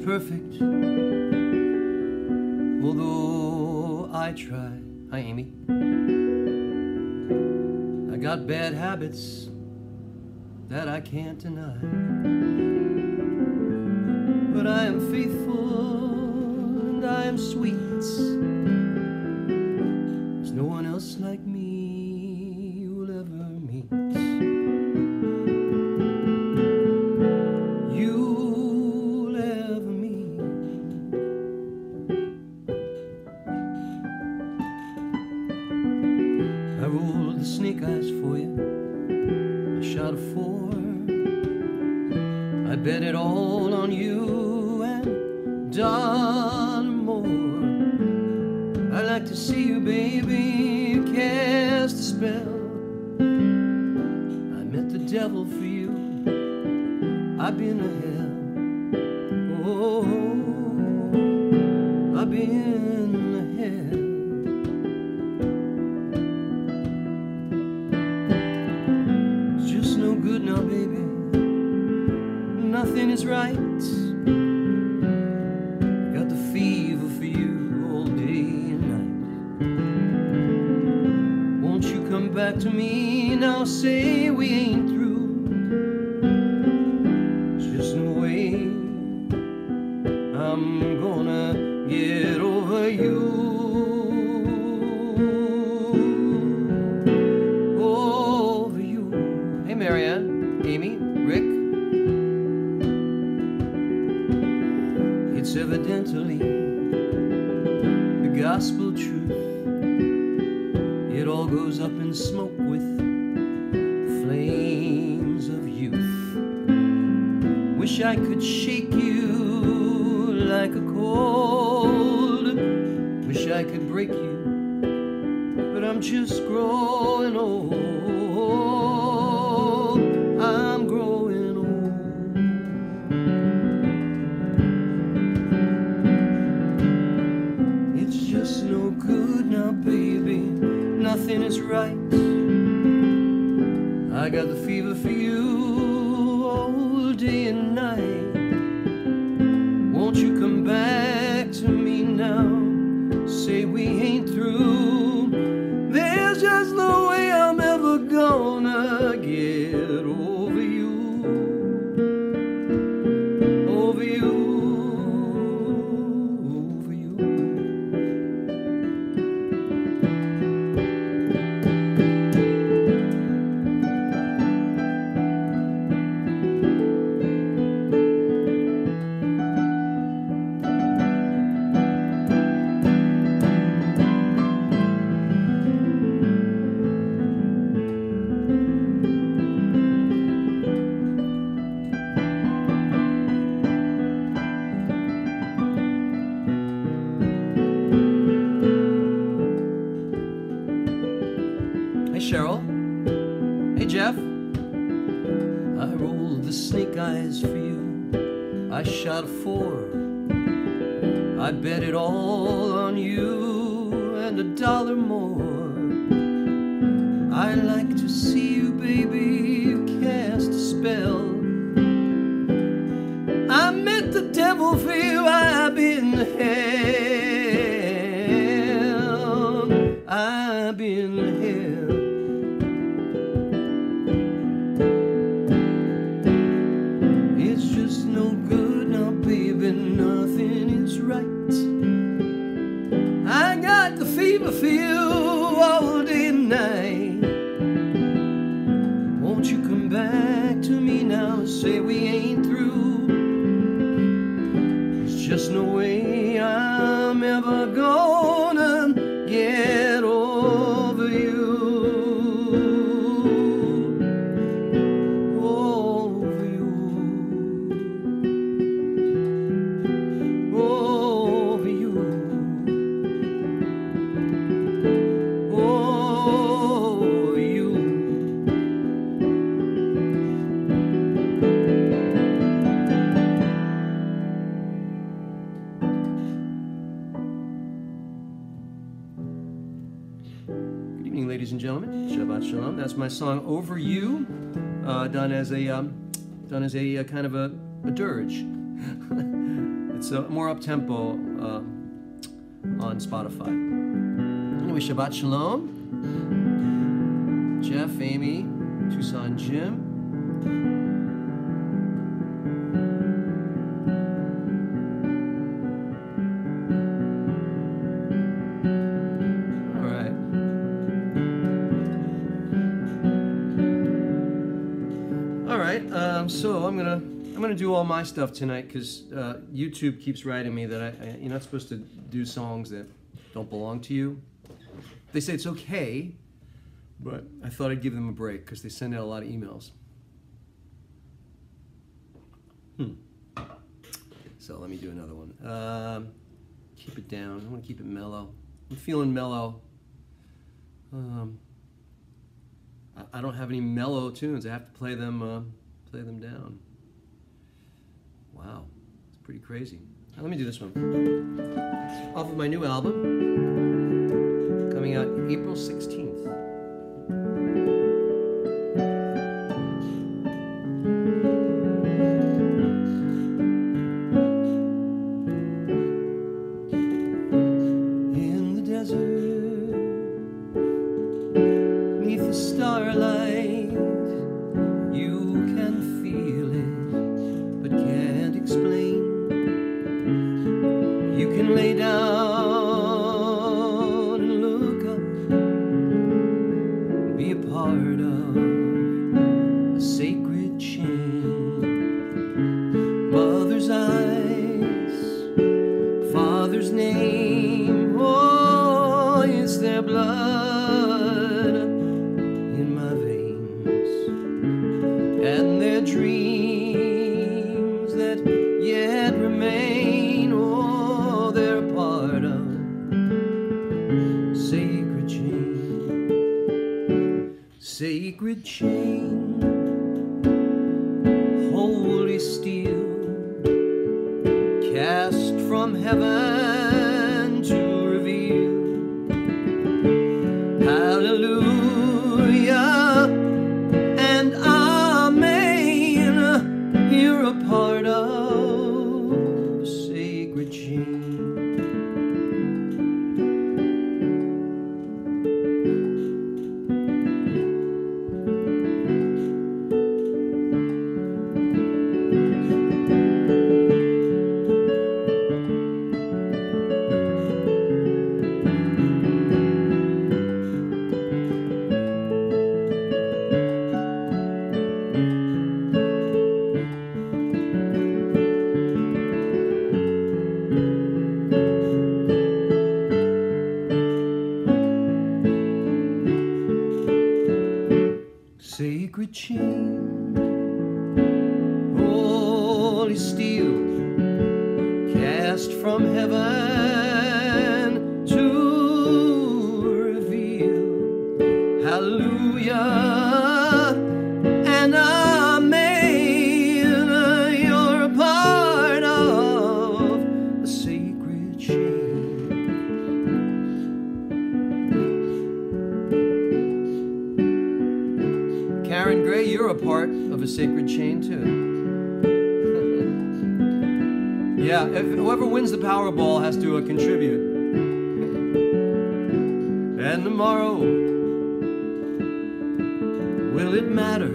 perfect, although I try. Hi, Amy. I got bad habits that I can't deny, but I am faithful and I am sweet. There's no one else like me you'll ever meet. You'll ever meet. I rolled the snake eyes for you, I shot a 4. I bet it all on you and $1 more. I like to see you, baby, cast a spell. I met the devil for you, I've been to hell. Oh, I've been to hell. It's just no good now, baby. Nothing is right. Got the fever for you all day and night. Won't you come back to me now? Say we ain't through. There's just no way I'm gonna get over you. Over you. Hey, Marianne, Amy, Rick. It's evidently the gospel truth. It all goes up in smoke with flames of youth. Wish I could shake you like a cold. Wish I could break you, but I'm just growing old. I'm growing old. It's just no good now, baby. Nothing is right. I got the fever for you all day and night. Won't you come back to me now? Say we ain't through. There's just no way I'm ever gonna get over you. Over you. Over you. Hey, Cheryl. Hey, Jeff. I rolled the snake eyes for you. I shot a 4. I bet it all on you and $1 more. I like to see you, baby, cast a spell. I met the devil for you, I've been to hell. I've been to hell. It's just no good now, baby, nothing is right. I got the fever for you all day and night. Won't you come back to me now? Say we ain't through. There's just no way I'm ever gonna get over you. Over you. Over you. Over you. Good evening, ladies and gentlemen. Shabbat Shalom. That's my song "Over You," done as a kind of a dirge. It's more up-tempo on Spotify. Anyway, Shabbat Shalom. Jeff, Amy, Tucson Jim. So I'm gonna do all my stuff tonight because YouTube keeps writing me that you're not supposed to do songs that don't belong to you. They say it's okay, but I thought I'd give them a break because they send out a lot of emails. So let me do another one. Keep it down. I want to keep it mellow. I'm feeling mellow. I don't have any mellow tunes. I have to play them down. Wow, it's pretty crazy. Now, let me do this one. Off of my new album, coming out April 16th. In the desert, beneath the starlight, you can feel it, but can't explain. You can lay down and look up, be a part of a sacred chain. Mother's eyes, father's name, oh, it's their blood in my veins. And their dreams that yet remain, oh, they're a part of sacred chain. Sacred chain, holy steel, cast from heaven to reveal. Hallelujah and amen. You're a part of a sacred chain. Sacred chain, holy steel, cast from heaven to reveal. Hallelujah and amen. You're a part of a sacred chain. Karen Gray, you're a part of a sacred chain too. Yeah, whoever wins the Powerball has to contribute. And tomorrow, will it matter?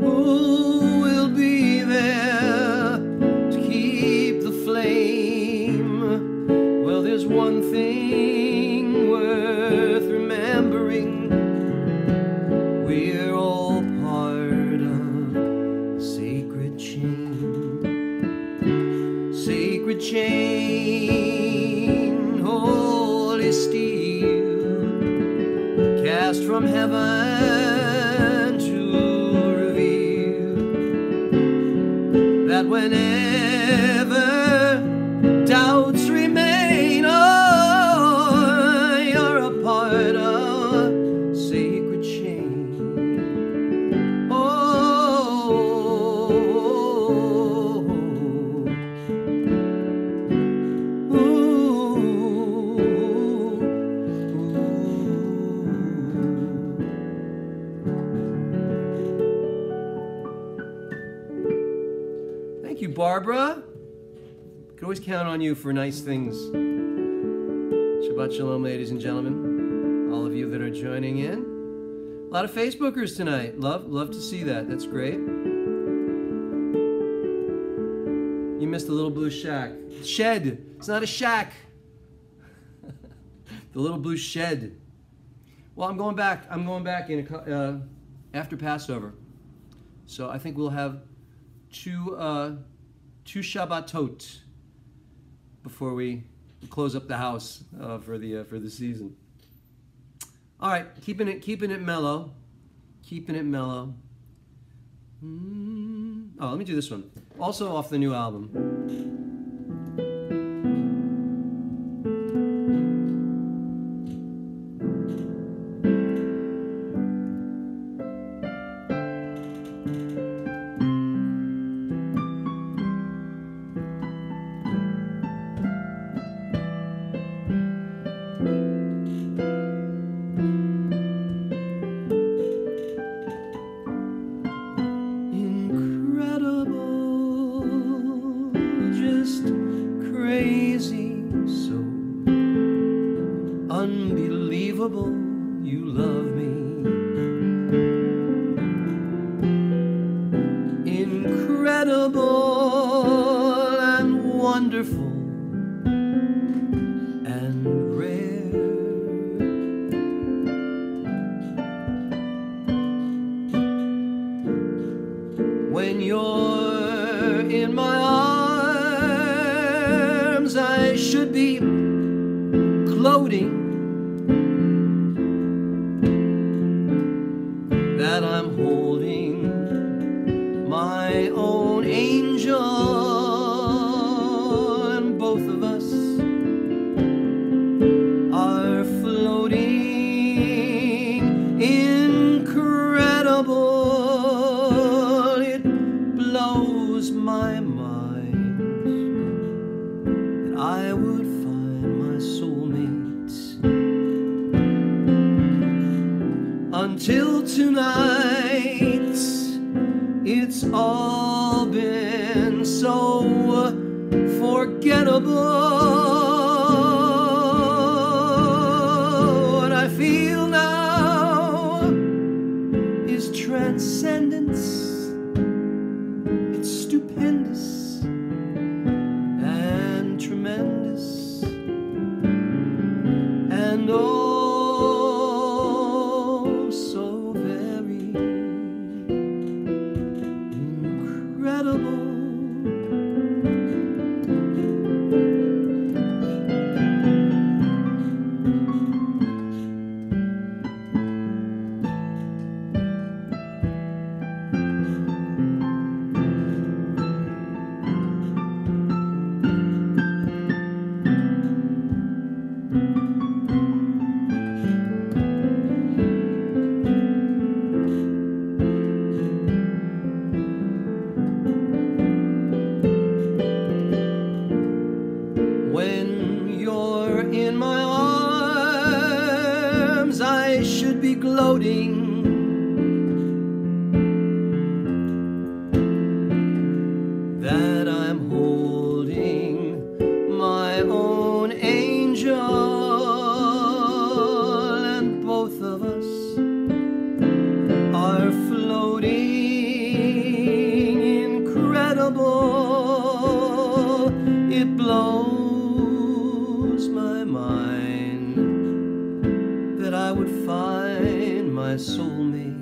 Who will be there to keep the flame? Well, there's one thing worth remembering. We're all part of a sacred chain. Sacred chain, holy steel, cast from heaven to reveal that whenever doubts remain, oh, you're a part of sacred chain. Thank you, Barbara. Can always count on you for nice things. Shabbat Shalom, ladies and gentlemen. All of you that are joining in. A lot of Facebookers tonight. Love to see that. That's great. You missed the little blue shack. Shed. It's not a shack. The little blue shed. Well, I'm going back in after Passover. So I think we'll have two Shabbatot before we close up the house for the season. All right, keeping it mellow, Oh, let me do this one. Also off the new album. You love me. Incredible and wonderful and rare. When you're in my arms, I should be gloating that I'm holding my own angel, and both of us are floating. Incredible, it blows my mind that I would find my soulmate. Until tonight, it's all been so forgettable. What I feel now is transcendence. It's stupendous and tremendous, and so very incredible. In my arms, I should be gloating that I'm holding my own angel, and both of us are floating. Incredible, it blows my mind that I would find my soulmate.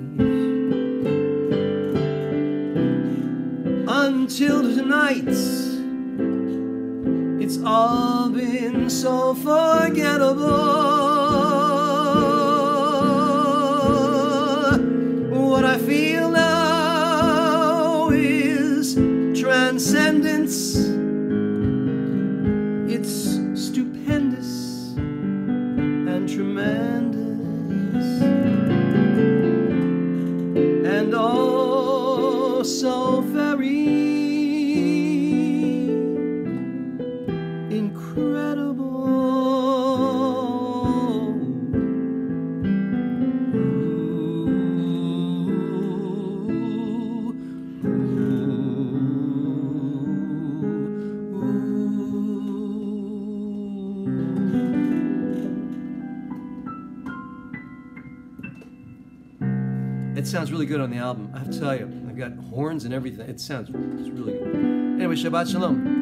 Until tonight, it's all been so forgettable. What I feel now is transcendence. It's stupendous and tremendous, and oh, so very incredible. Ooh, ooh, ooh. sounds really good on the album. I have to tell you, I got horns and everything. It's really good. Anyway, Shabbat Shalom.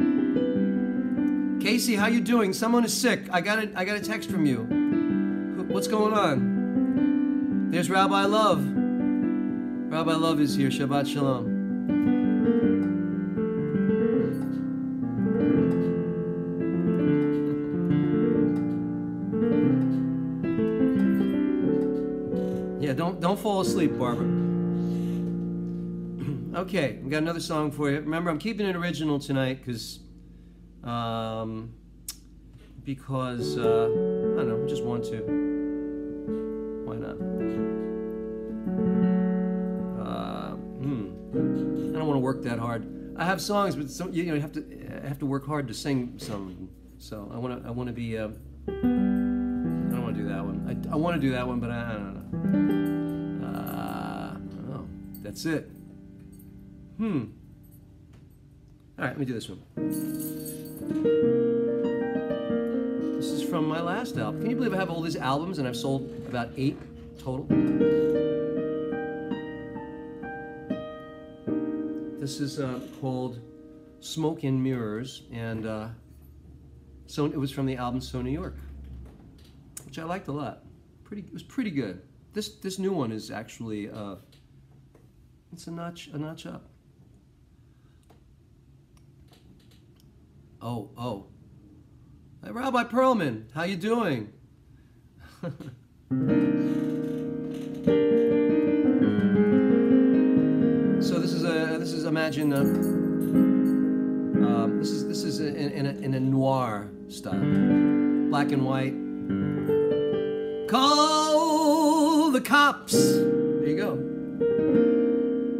Casey, how you doing? Someone is sick. I got a text from you. What's going on? There's Rabbi Love. Rabbi Love is here. Shabbat Shalom. Yeah, don't fall asleep, Barbara. Okay, we got another song for you. Remember, I'm keeping it original tonight because I don't know, I just want to. Why not? I don't want to work that hard. I have songs, but you have to work hard to sing some. So I want to be. I don't want to do that one. I want to do that one, but I don't know. Oh, that's it. All right, let me do this one. This is from my last album. Can you believe I have all these albums and I've sold about 8 total? This is called Smoke and Mirrors, and so it was from the album So New York, which I liked a lot. It was pretty good. This new one is actually it's a notch up. Oh. Hey, Rabbi Perlman, how you doing? So this is imagine this is in a noir style, black and white. Call the cops. There you go.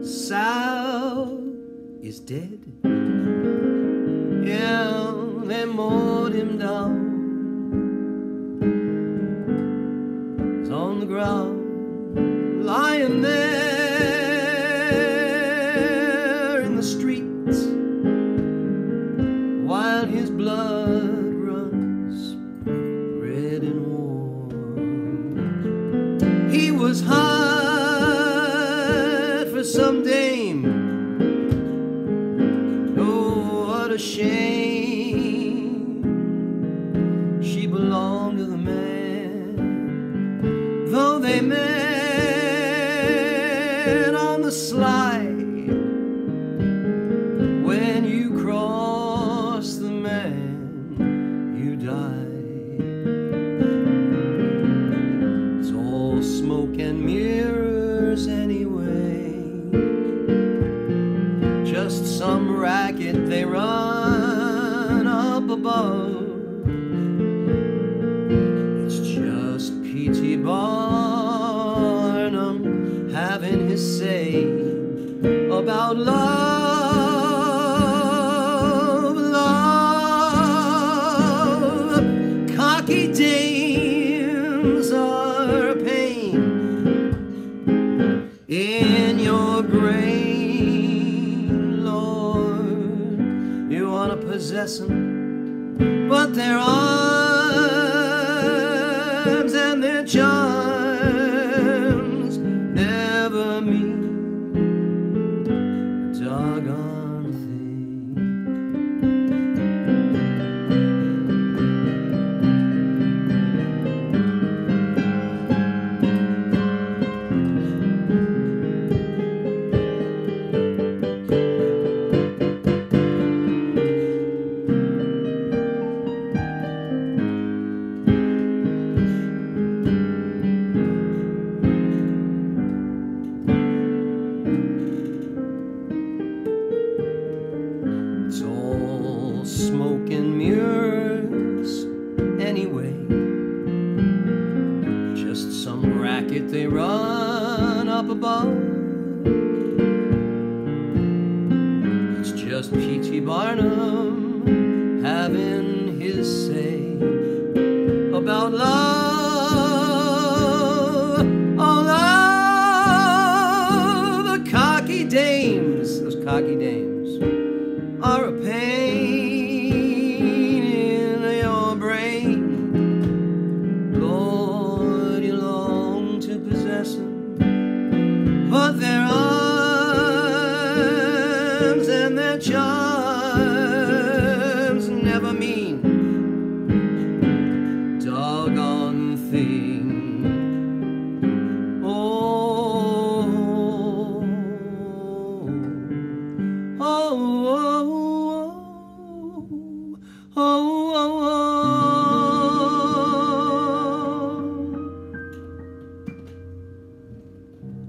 Sal is dead. Yeah, they mowed him down. He's on the ground, lying there in the streets, while his blood runs red and warm. He was hired for some dame. Oh, what a shame. She belonged to the man, though they met on the slide. When you cross the man, you die. It's all smoke and mirrors anyway, just some racket they run up above. It's just P.T. Barnum having his say about love. Cocky dames are a pain in your brain, Lord. You want to possess them, but their arms and their charms never mean a doggone thing. It's all smoke and mirrors anyway, just some racket they run up above. It's just P.T. Barnum having his say about love. Oh, love. The cocky dames, those cocky dames, are a pain in your brain. Lord, you long to possess them, but their charms never mean doggone thing. Oh, oh, oh, oh, oh,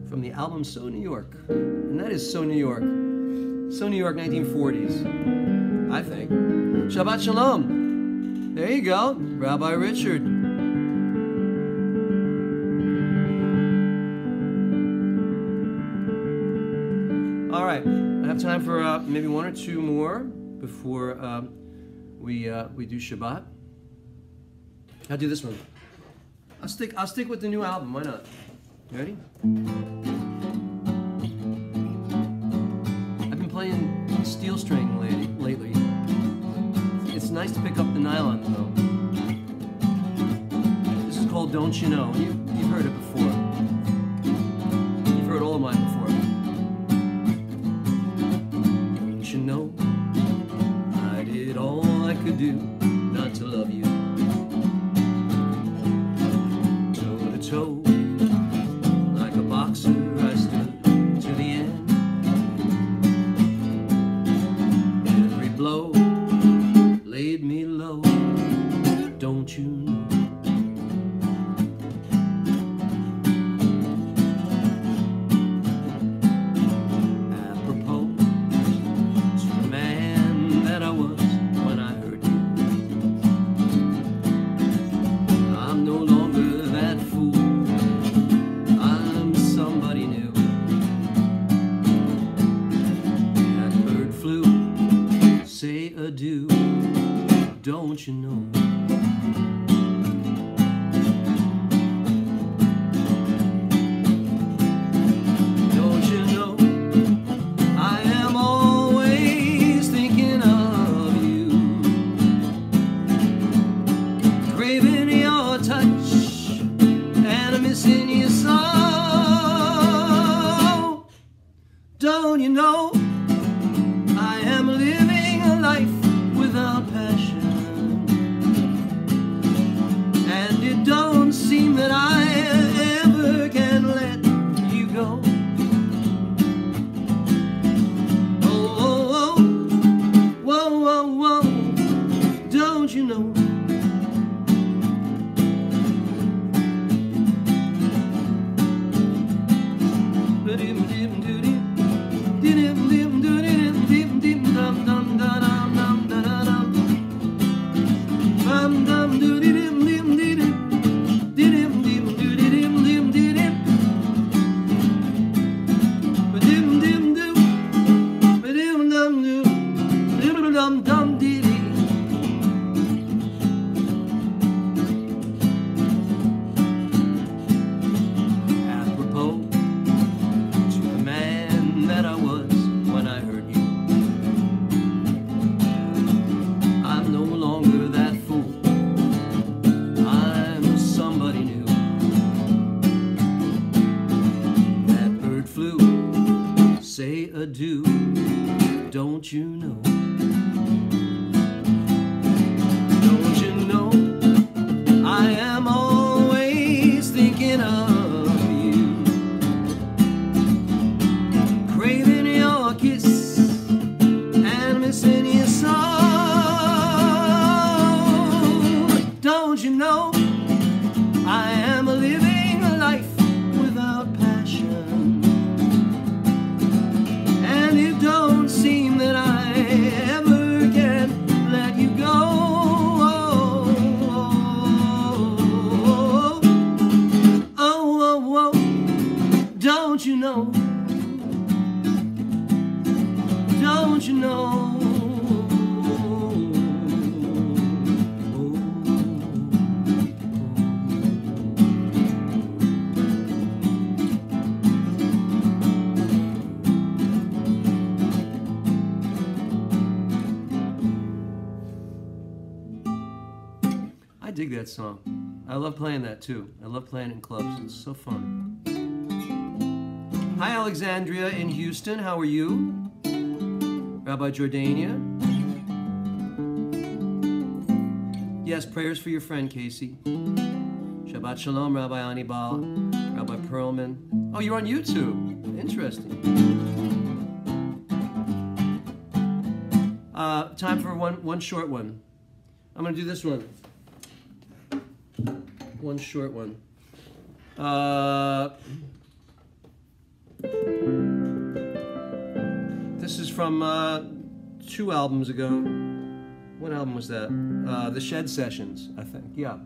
from the album So New York. And that is So New York. So New York, 1940s, I think. Shabbat Shalom. There you go. Rabbi Richard. All right. I have time for maybe one or two more before we do Shabbat. I'll do this one. I'll stick with the new album. Why not? You ready? I've been playing steel string lately. It's nice to pick up the nylon though. This is called Don't You Know. You've heard it before. You've heard all of mine before. Don't you know I did all I could do not to love you. Toe to toe, like a boxer I stood to the end. Every blow laid me low, don't you know? Apropos to the man that I was when I heard you, I'm no longer that fool, I'm somebody new. That bird flew, say adieu, don't you know? Don't you know I am always thinking of you, craving your touch and missing you so. Don't you know I am living a life without passion, and it don't seem that I ever can let you go. Oh, oh, oh, whoa, whoa, whoa, don't you know? Apropos to the man that I was when I heard you, I'm no longer that fool, I'm somebody new. That bird flew, say adieu, don't you know? Don't you know I am always thinking of you, craving your kiss and missing you so. Don't you know I am living a life without passion, and it don't seem that I ever can let you go. Oh, oh, oh, oh, don't you know? Don't you know? I dig that song. I love playing that too. I love playing it in clubs. It's so fun. Hi, Alexandria in Houston. How are you? Rabbi Jordania. Yes, prayers for your friend, Casey. Shabbat Shalom, Rabbi Anibal, Rabbi Perlman. Oh, you're on YouTube. Interesting. Time for one short one. I'm going to do this one. One short one. This is from 2 albums ago. What album was that? The Shed Sessions, I think. Yeah.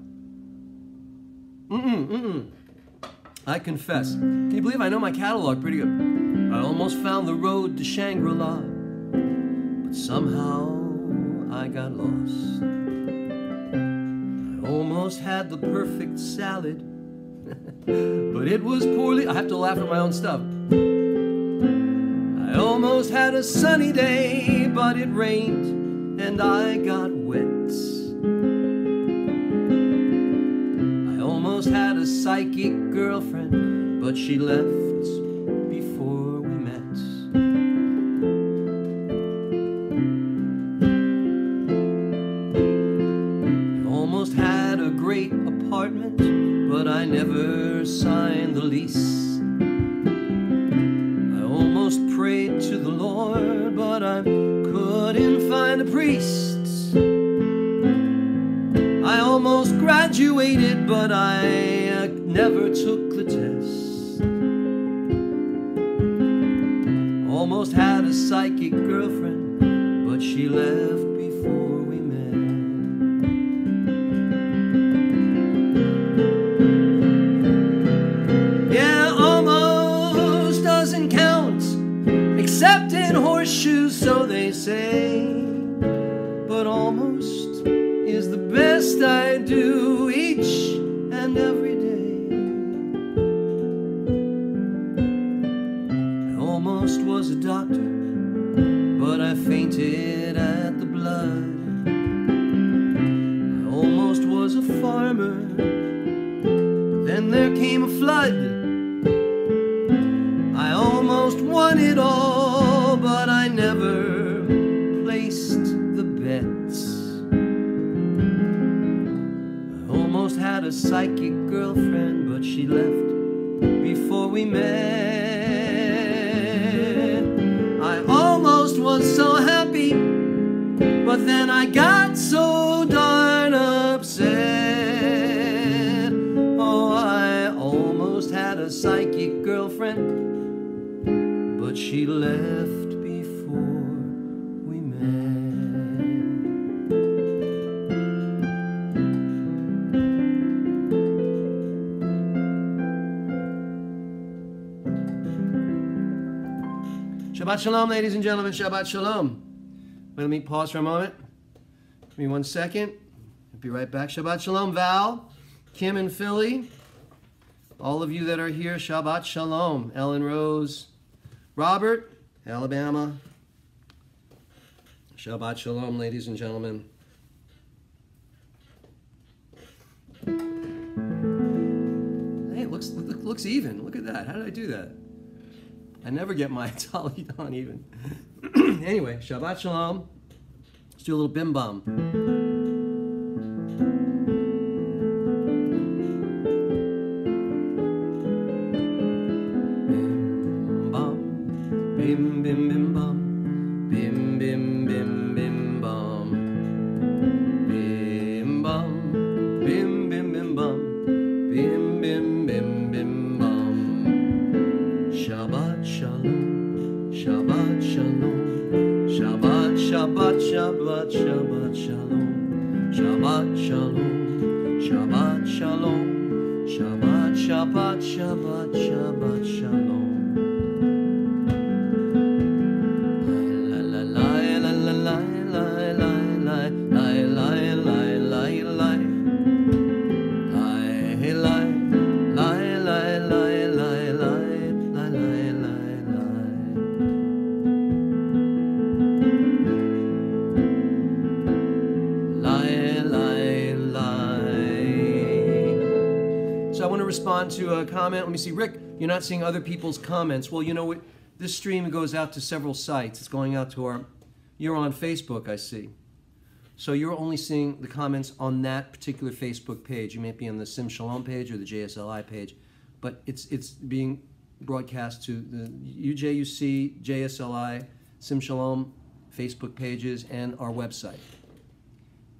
I confess. Can you believe I know my catalog pretty good? I almost found the road to Shangri-La, but somehow I got lost. I almost had the perfect salad, but it was poorly. I have to laugh at my own stuff. I almost had a sunny day, but it rained and I got wet. I almost had a psychic girlfriend, but she left before we met. I almost had a great apartment, but I never signed the lease. I almost prayed to the Lord, but I couldn't find a priest. I almost graduated, but I never took the test. Almost had a psychic girlfriend, but she left before we met. Yeah, almost doesn't count, except in horseshoes, so they say. But almost is the best I do each and every day. I almost was a doctor, but I fainted at the blood. I almost was a farmer, but then there came a flood. I almost won it all, but I never placed the bets. Almost had a psychic girlfriend, but she left before we met. I almost was so happy, but then I got so darn upset. Oh, I almost had a psychic girlfriend, but she left before we met. Shabbat Shalom, ladies and gentlemen. Shabbat Shalom. Let me pause for a moment. Give me 1 second. I'll be right back. Shabbat Shalom, Val, Kim in Philly. All of you that are here, Shabbat Shalom. Ellen Rose, Robert, Alabama. Shabbat Shalom, ladies and gentlemen. Hey, it looks even. Look at that. How did I do that? I never get my tally on even. Anyway, Shabbat Shalom. Let's do a little bim bum. Bim bim bim bum. Bim bim bim bim bum. Bim bum. Bim bim bim bum. Bim bim bim bim bum. Shabbat Shalom. Shabbat Shalom. Shabbat Shabbat Shabbat Shabbat Shalom. Shabbat Shalom. Shabbat Shalom. Shabbat Shabbat Shabbat Shabbat Shalom. Respond to a comment. Let me see. Rick, you're not seeing other people's comments. Well, you know what? This stream goes out to several sites. It's going out to our You're on Facebook, I see. So you're only seeing the comments on that particular Facebook page. You may be on the Shalom page or the JSLI page, but it's being broadcast to the UJUC, JSLI, Shalom Facebook pages, and our website.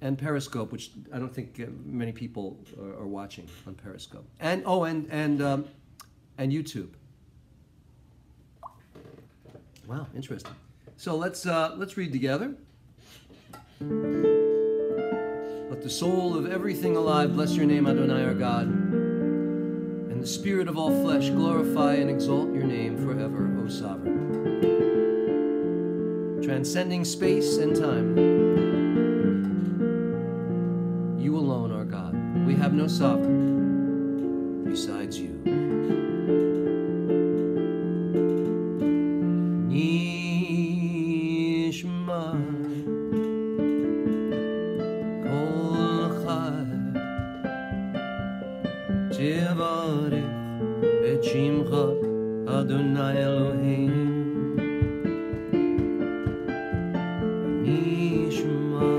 And Periscope, which I don't think many people are watching on Periscope. And YouTube. Wow, interesting. So let's read together. Let the soul of everything alive bless your name, Adonai our God, and the spirit of all flesh glorify and exalt your name forever, O Sovereign. Transcending space and time, you alone are God. We have no sovereign besides you. Adonai Elohim Nishma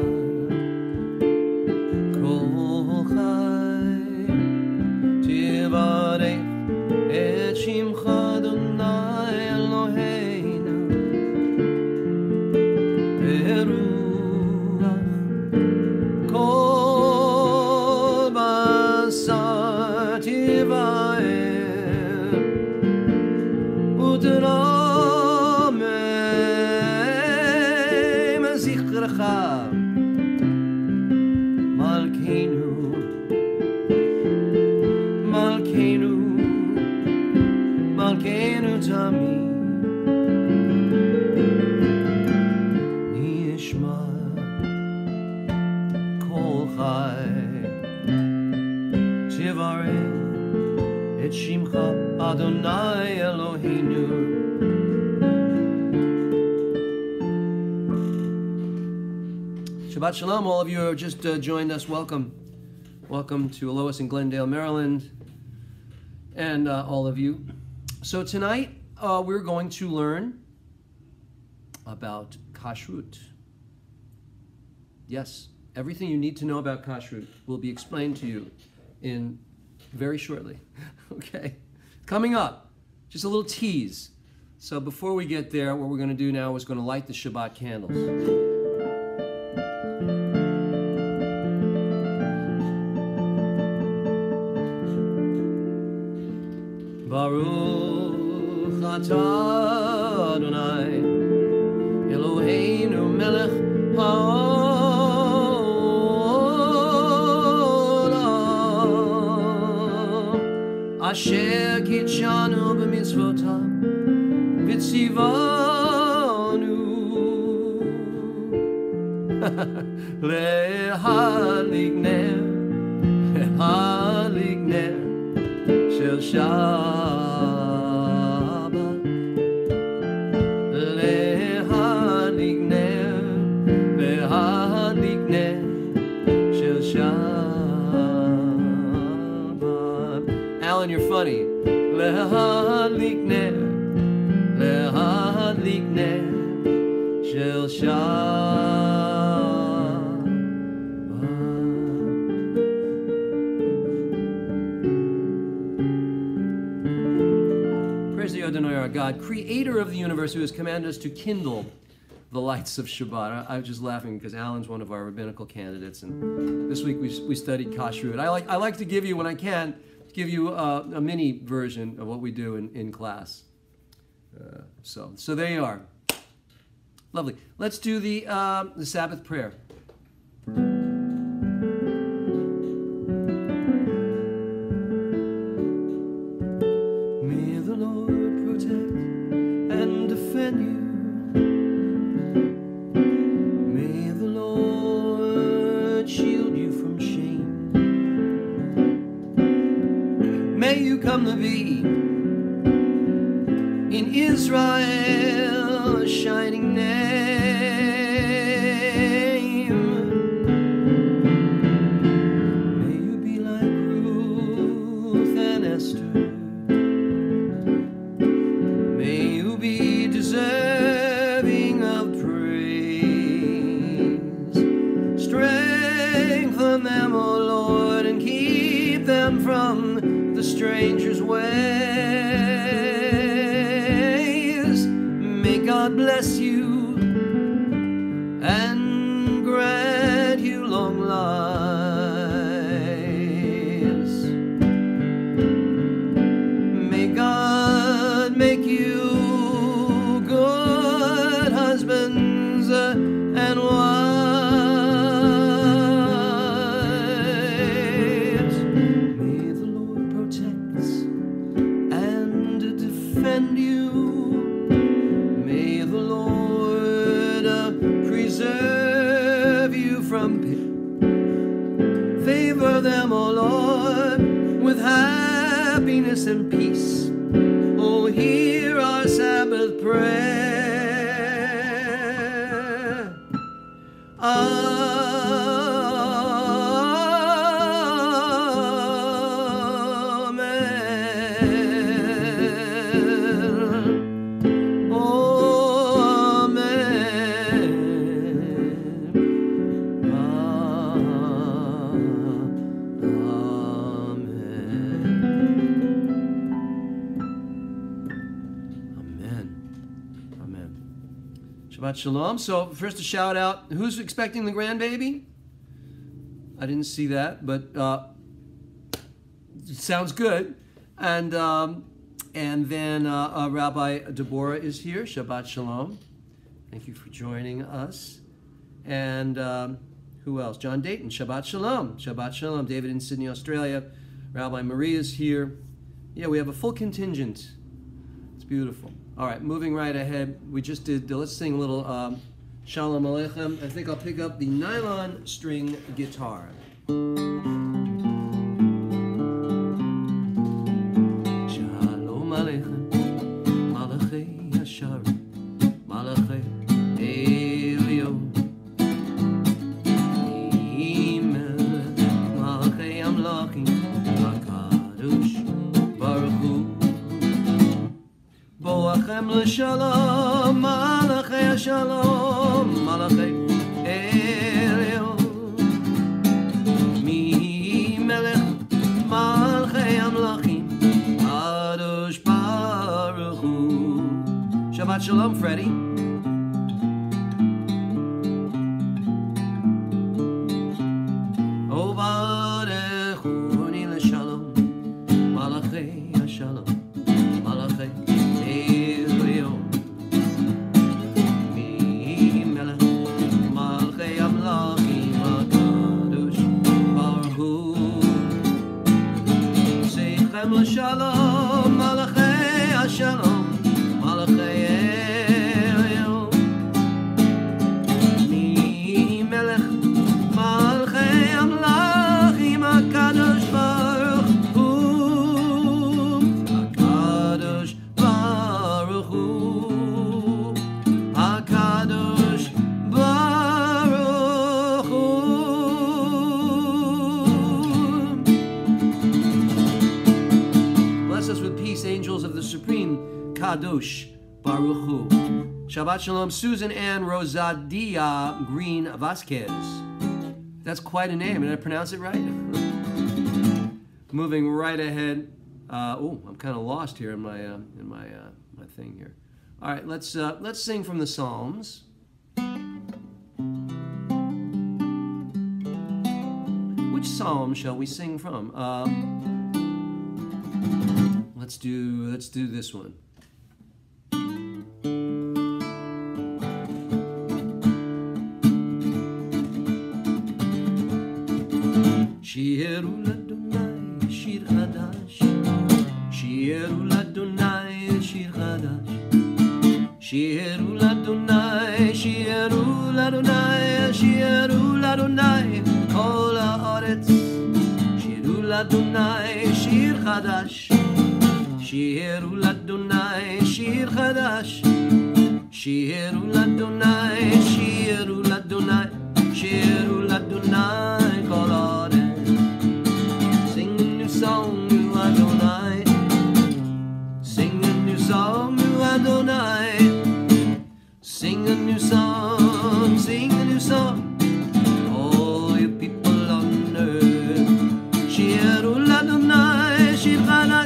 Kol Chai Tivarech Et Shimcha Adonai Eloheinu Beruach Kol Basar Tivarech Malkeinu Tami Nishma Kol Chai Tivarech Et Shimcha Adonai Eloheinu. Shabbat Shalom, all of you who have just joined us, welcome. Welcome to Alois in Glendale, Maryland, and all of you. So tonight, we're going to learn about kashrut. Yes, everything you need to know about kashrut will be explained to you in very shortly. Okay? Coming up, just a little tease. So before we get there, what we're going to do now is going to light the Shabbat candles. Baruch atah Adonai Eloheinu melech haolam asher kitshanu b'mitzvotav v'tzivanu lehadlik ner shel Shabbat lehadlik ner shel Shabbat. Alan, you're funny. Lehadlik ner shel Shabbat. Praise the Adonai our God, creator of the universe, who has commanded us to kindle the lights of Shabbat. I was just laughing because Alan's one of our rabbinical candidates, and this week we studied kashrut. I like to give you, when I can, give you a mini version of what we do in class. So there you are. Lovely. Let's do the Sabbath prayer. May the Lord protect and defend you. May the Lord shield you from shame. May you come to be in Israel a shining name. May you be like Ruth and Esther. May you be deserving of praise. stranger's ways. May God bless you and grant you long lives. May God make you good husbands and wives. May the Lord protect and defend you. May the Lord preserve you from pain. Favor them, O Lord, with happiness and peace. Oh, hear our Sabbath prayer. Amen. Oh, amen. Amen. Amen. Shabbat Shalom. So first a shout out. Who's expecting the grandbaby? I didn't see that, but it sounds good. And then Rabbi Deborah is here. Shabbat Shalom. Thank you for joining us. And who else? John Dayton. Shabbat Shalom. Shabbat Shalom. David in Sydney, Australia. Rabbi Marie is here. Yeah, we have a full contingent. It's beautiful. All right, moving right ahead. We just did, let's sing a little Shalom Aleichem. I think I'll pick up the nylon string guitar. Shalom Aleichem, Malachei Yasharim, Malachei Elyon, Imelech, Malachei Amlachim, HaKadosh Baruch Hu. Boachem l'shalom, Malachei Shalom, Malachei Elyon, Mimelech Malchei Amlachim, Kadosh Baruch Hu. Shabbat Shalom, Freddie. O Barechuni l'shalom, Malachei Shalom, Malachei Elyon, Mimelech Malchei Amlachim, HaKadosh Baruch Hu. Seichem l'shalom, Malachei Shalom, Malachei Elyon, Mimelech Malchei Amlachim, HaKadosh Baruch Hu. HaKadosh Baruch Hu. HaKadosh Baruch Hu. Bless us with peace, angels of the Supreme Kadosh Baruch Hu. Shabbat Shalom, Susan Ann Rosadia Green Vasquez. That's quite a name. Did I pronounce it right? Moving right ahead. I'm kind of lost here in my my thing here. All right, let's sing from the Psalms. Which psalm shall we sing from? Let's do this one. Shiru l'Adonai shir chadash, Shiru l'Adonai shir chadash, Shiru l'Adonai, Shiru l'Adonai, Shiru l'Adonai, kol haaretz, Shiru l'Adonai shir chadash, Shiru l'Adonai shir chadash, Shiru l'Adonai, Shiru l'Adonai, Shiru l'Adonai, kol haaretz. Song to Adonai, sing a new song to Adonai, sing a new song, sing a new song, all you people on earth. Shiru l'Adonai, shir chadash.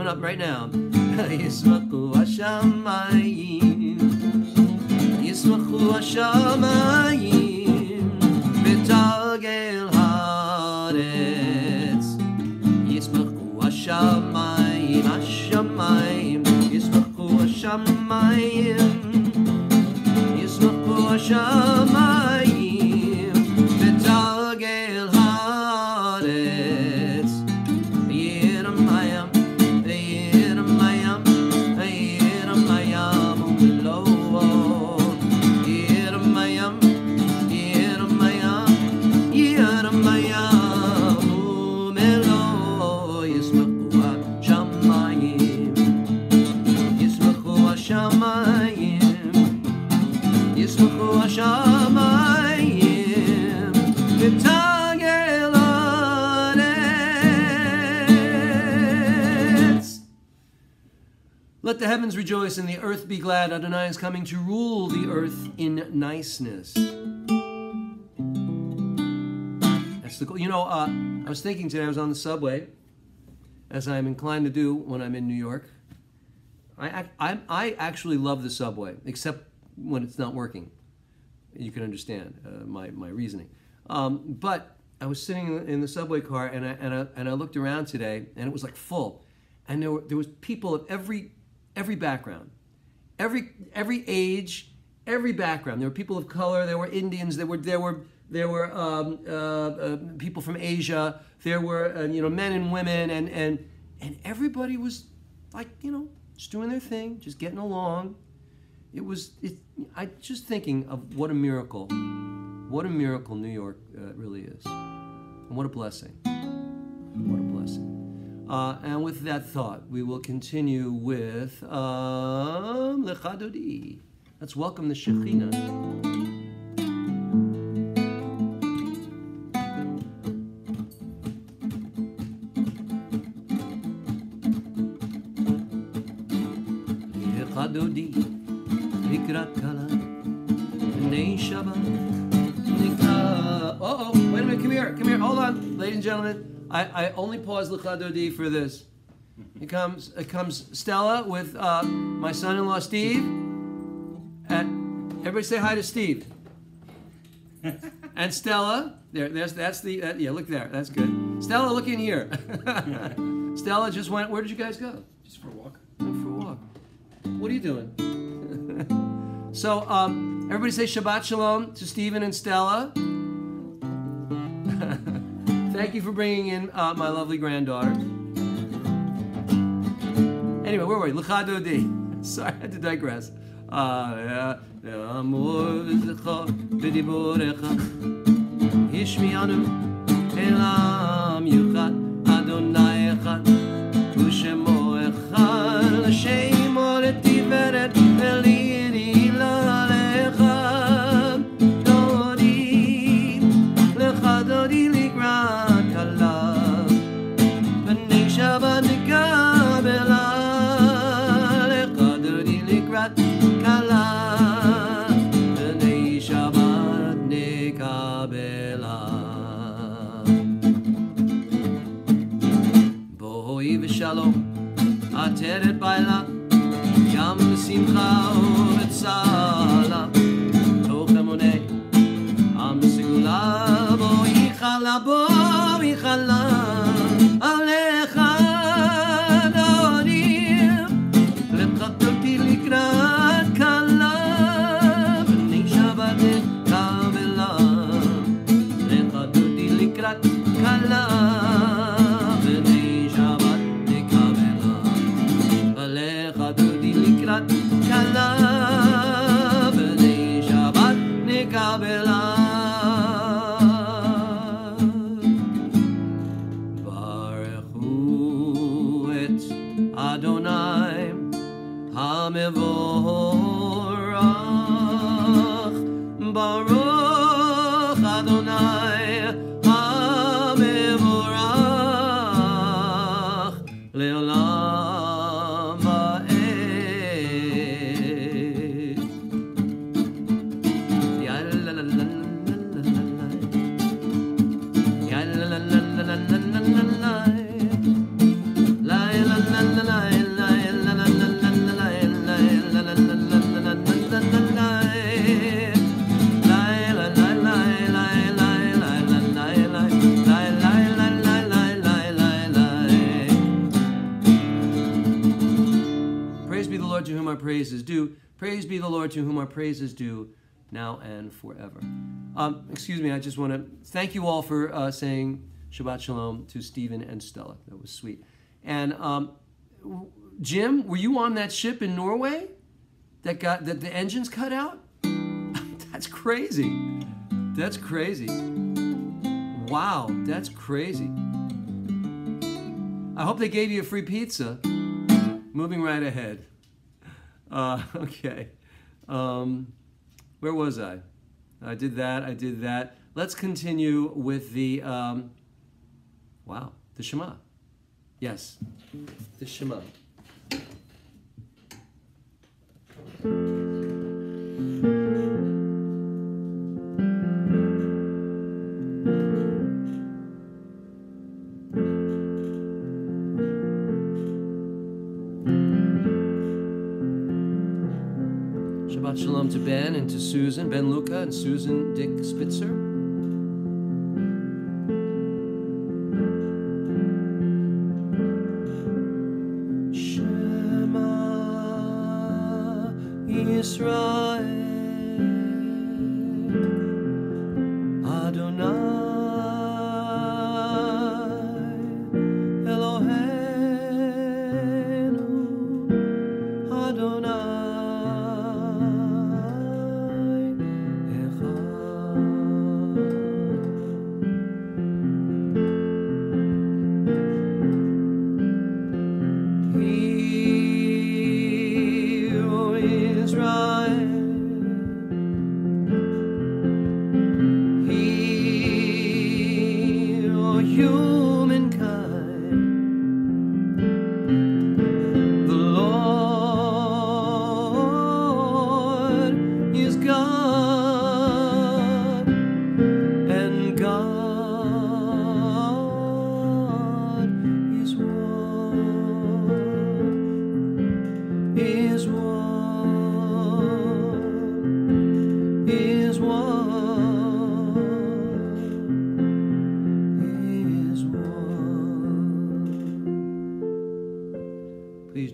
up right now. Yismachu hashamayim, Yismachu hashamayim, v'tagel haaretz. Yismachu hashamayim, hashamayim, Yismachu hashamayim, Yismachu hashamayim, v'tagel haaretz. Yiramayam, Yiramayam, Yiramayam, Ulo. Yiramayam, Yiramayam, Yiramayam, Umelo. Yismachu hashamayim, Yismachu hashamayim, Yismachu hashamayim, v'tagel haaretz. Let the heavens rejoice and the earth be glad. Adonai is coming to rule the earth in niceness. That's the goal. You know, I was thinking today, I was on the subway, as I'm inclined to do when I'm in New York. I actually love the subway, except when it's not working. You can understand my reasoning. But I was sitting in the subway car, and I looked around today, and it was like full, and there was people of every background, every age, every background. There were people of color. There were Indians. There were people from Asia. There were men and women, and everybody was like just doing their thing, just getting along. I just thinking of what a miracle New York really is, and what a blessing, what a blessing. And with that thought, we will continue with Lecha Dodi. Let's welcome the Shekhinah. Lecha Dodi, Likrat Kala, B'nei Shabbat, Nikra. Oh, wait a minute, come here, hold on, ladies and gentlemen. I only pause Lecha Dodi for this. It comes Stella with my son-in-law Steve. Everybody say hi to Steve. And Stella. That's the yeah. Look there. That's good. Stella, look in here. Stella just went. Where did you guys go? Just for a walk. Went for a walk. What are you doing? So everybody say Shabbat Shalom to Stephen and Stella. Thank you for bringing in my lovely granddaughter. Anyway, where were we? Lecha Dodi. Sorry, I had to digress. Ishmianu elam yuchat Adonai echad u'shemo echad l'shemo l'tiveret elini l'alecha Dodi Lecha Dodi likrat kala b'nei Shabbat nikabela Lecha Dodi likrat kala b'nei Shabbat nikabela Bohoi v'shalom ateret baila Yam v'simcha u'v'tzala toch emunei Am segula bo yichala alecha Dodi Lecha Dodi likrat kala be the Lord, to whom our praise is due, now and forever. Excuse me, I just want to thank you all for saying Shabbat Shalom to Stephen and Stella. That was sweet. And Jim, were you on that ship in Norway that the engines cut out? That's crazy. That's crazy. Wow, that's crazy. I hope they gave you a free pizza. Moving right ahead. Okay. Where was I? I did that. Let's continue with the, wow, the Shema. Yes, the Shema. Shabbat Shalom to Ben and to Susan, Ben Luca and Susan Dick Spitzer. Shema Yisrael Adonai Eloheinu Adonai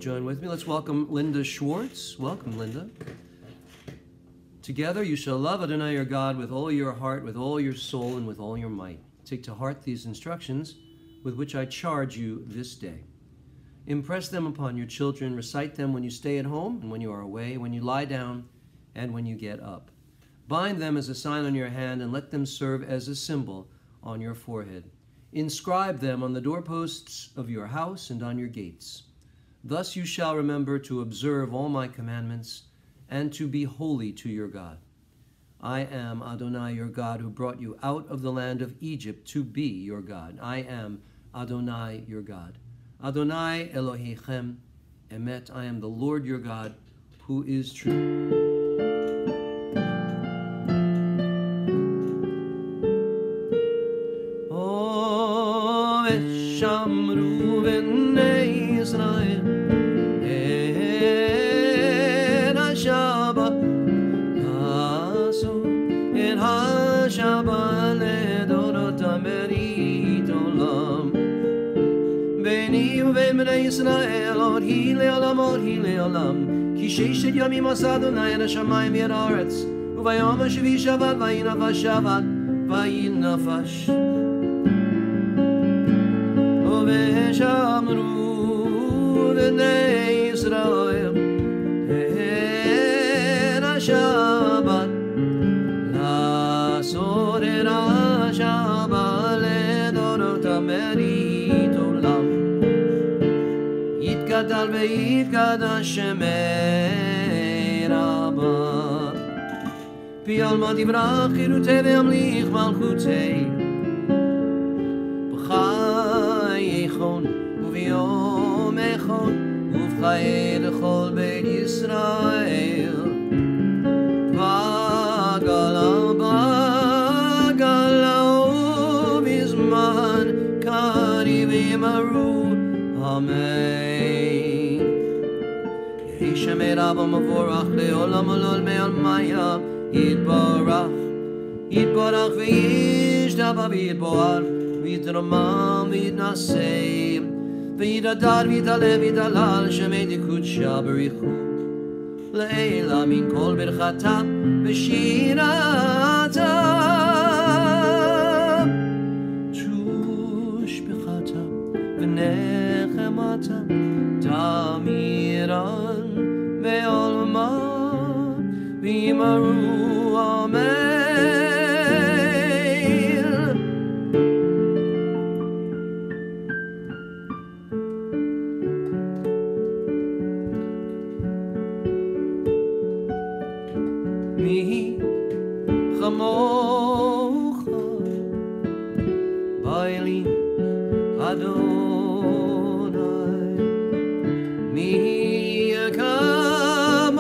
Join with me. Let's welcome Linda Schwartz. Welcome, Linda. Together you shall love Adonai your God with all your heart, with all your soul, and with all your might. Take to heart these instructions with which I charge you this day. Impress them upon your children. Recite them when you stay at home and when you are away, when you lie down and when you get up. Bind them as a sign on your hand and let them serve as a symbol on your forehead. Inscribe them on the doorposts of your house and on your gates. Thus you shall remember to observe all my commandments and to be holy to your God. I am Adonai your God, who brought you out of the land of Egypt to be your God. I am Adonai your God. Adonai Elohechem Emet. I am the Lord your God, who is true. Oh, Eshamru v'nei Israel. Israel, od hi le'olam, ki sheshet yomim asa Adonai et hashamayim v'et haaretz, uvayom hashvi shavat vayinafash shavat vayinafash. Uveshamru v'nei Israel et hashabat la'asor et hashabat le'dorot amerit olam. Gadal ve'yitgada shemei Rabba. Pi alma divrach chirutei ve'amlich malchutei. B'chai echon u'v'yom echon u'v'chai l'chol beit Yisrael. B'gala u'v'zman kari v'yimaru. Amen. Shemei Rabba Mavorach Le'olam Olol Me'al Maya Yitbarach V'yishdaba V'yitboar V'yitramam V'yitnasei V'yitadar V'yitale V'yitdalal Shemei Dikudsha B'richu לעילה מן כל ברכתם ושירתם תושבחתם ונחמתם תמירן בעולמם ויאמרו אמן. מי כמוך באלים אדוני, מי כמוך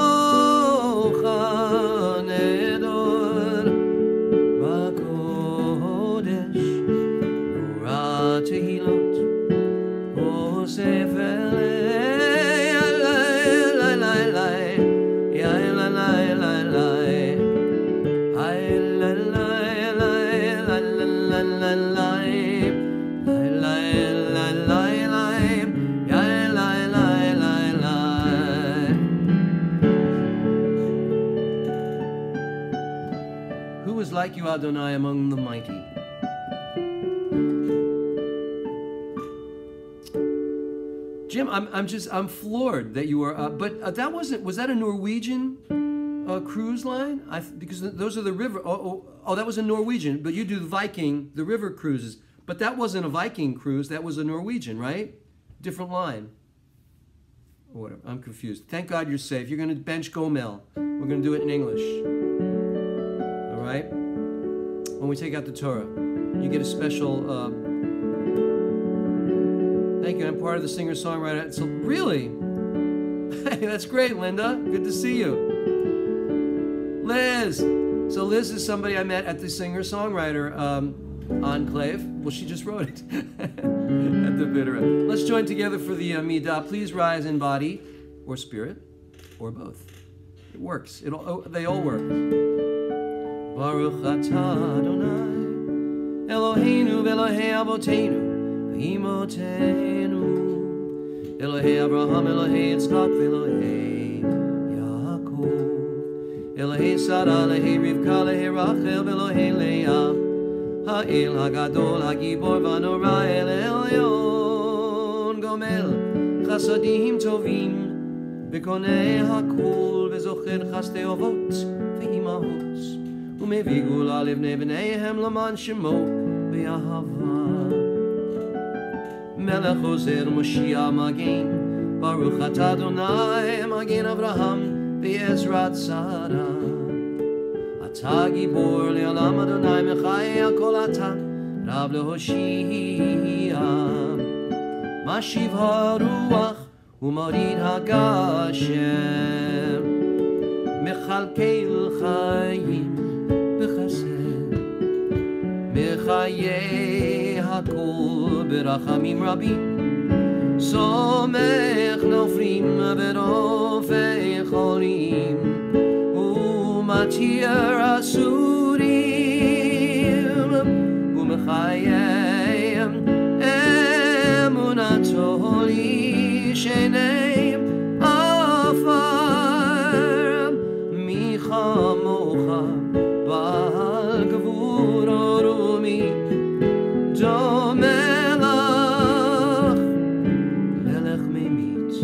נדור בקודש, נורא תהילות אוסף like you, Adonai, among the mighty. Jim, I'm floored that you are. But that was that a Norwegian cruise line? Because those are the river. Oh, that was a Norwegian. But you do the Viking, the river cruises. But that wasn't a Viking cruise. That was a Norwegian, right? Different line. Or whatever. I'm confused. Thank God you're safe. You're going to bench Gomel. We're going to do it in English. All right? When we take out the Torah, you get a special. Thank you. I'm part of the Singer-Songwriter. So really, hey, that's great, Linda. Good to see you, Liz. So Liz is somebody I met at the Singer-Songwriter Enclave. Well, she just wrote it at the bitter end. Let's join together for the Midah. Please rise in body or spirit or both. It works. They all work. Baruch atah Adonai Eloheinu v'Elohei Avotenu v'Imotenu Elohei Abraham, Elohei Yitzchak v'Elohei Yaakov Elohei Sarah, Elohei Rivka, Elohei Rachel v'Elohei Leah Ha'el Hagadol Hagibor v'Anora El Elyon Gomel Chasadim Tovim v'Konei Hakol v'Zocher Chastei Ovot v'Imahot ומביא גאולה לבני בניהם למען שמו באהבה. מלך עוזר מושיע מגן, ברוך אתה אדוני מגן אברהם בעזרת שרה. אתה גיבור לעולם אדוני מחיי הכל אתה, רב להושיע. משיב הרוח ומוריד הגשם, מכלכל חיים בחסד, מחיי הכל ברחמים רבים, סומך נופלים ברופא חולים, ומתיר אסורים, ומחיי אמונתו לישני עפר, מי כמוך בעל גבור רומי, דומה לך, מלך ממית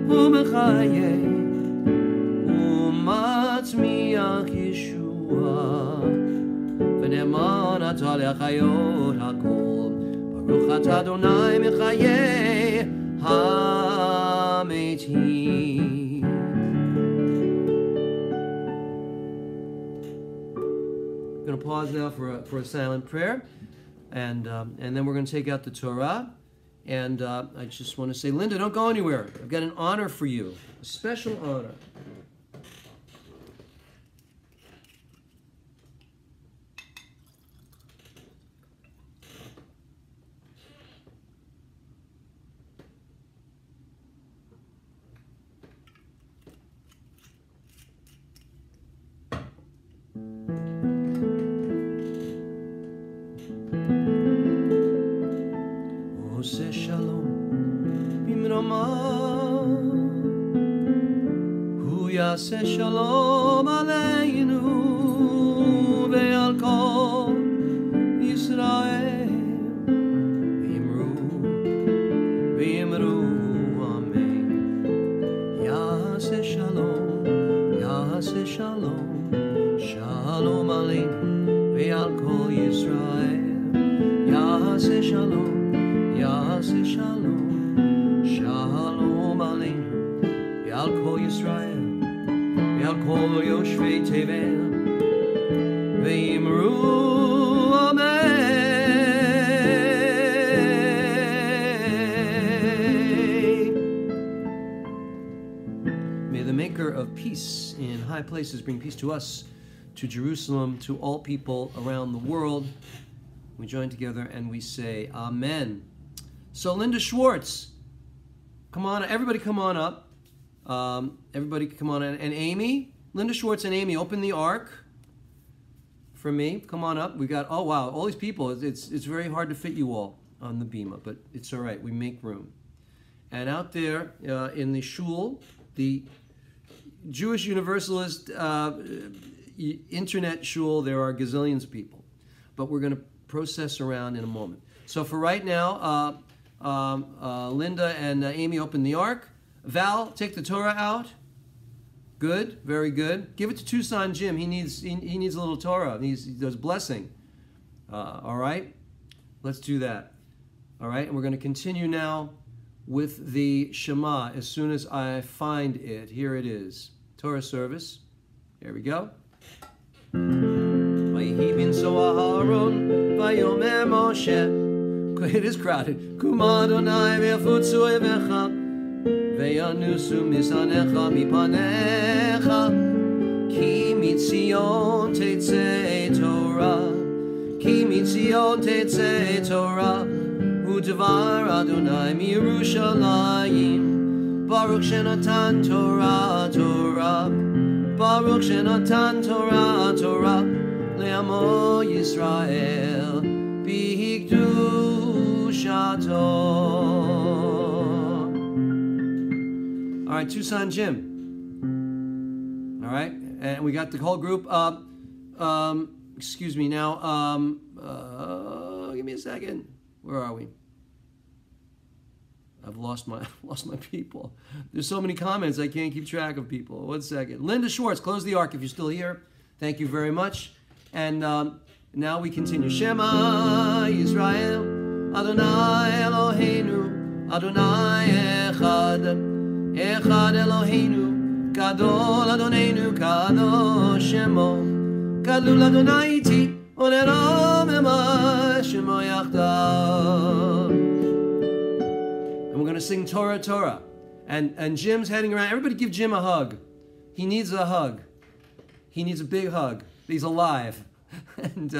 ומחיה ומצמיח ישוע, ונאמן אתה להחיות הכל, ברוך אתה אדוני מחיי המתים. I'm going to pause now for a silent prayer, and then we're going to take out the Torah. And I just want to say, Linda, don't go anywhere. I've got an honor for you, a special honor. עושה שלום במרומיו, Yaseh Shalom Aleinu ve'al kol Yisrael v'imru amen. Yaseh Shalom Shalom Aleinu ve'al kol Yisrael. Yaseh Shalom Shalom Aleinu ve'al kol Yisrael ve'al kol Yoshvei Tevel ve'imru amen. May the maker of peace in high places bring peace to us, to Jerusalem, to all people around the world. We join together and we say amen. So Linda Schwartz, come on, everybody come on up. Everybody come on in. And Amy, Linda Schwartz and Amy, open the ark for me. Come on up. We got, oh wow, all these people. It's very hard to fit you all on the bima, but it's all right. We make room. And out there in the shul, the Jewish Universalist internet shul, there are gazillions of people. But we're going to process around in a moment. So for right now, Linda and Amy open the ark. Val, take the Torah out. Good, very good. Give it to Tucson Jim. He needs a little Torah. He does blessing. All right, let's do that. All right, and we're going to continue now with the Shema as soon as I find it. Here it is. Torah service. Here we go. Vayomer Moshe. It is crowded. Kuma Adonai ve'afutzu evecha ve'yanusu misanecha mipanecha ki mitzion tetzei Torah ki mitzion tetzei Torah u'devar Adonai miYerushalayim Baruch shenatan Torah Torah Baruch shenatan Torah Torah Le'amo Yisrael b'hikdushato. All right, Tucson Jim. All right, and we got the whole group. Excuse me now. Give me a second. Where are we? I've lost my people. There's so many comments I can't keep track of people. 1 second. Linda Schwartz, close the ark if you're still here. Thank you very much. And now we continue. Shema Yisrael, Adonai Eloheinu, Adonai Echad, Echad Eloheinu, Gadol Adonenu, Kadosh Shemo, Gadol Adonai Iti, Oneram Ema Shemo Yachdav. And we're going to sing Torah, Torah. And Jim's heading around. Everybody give Jim a hug. He needs a hug. He needs a big hug. He's alive. And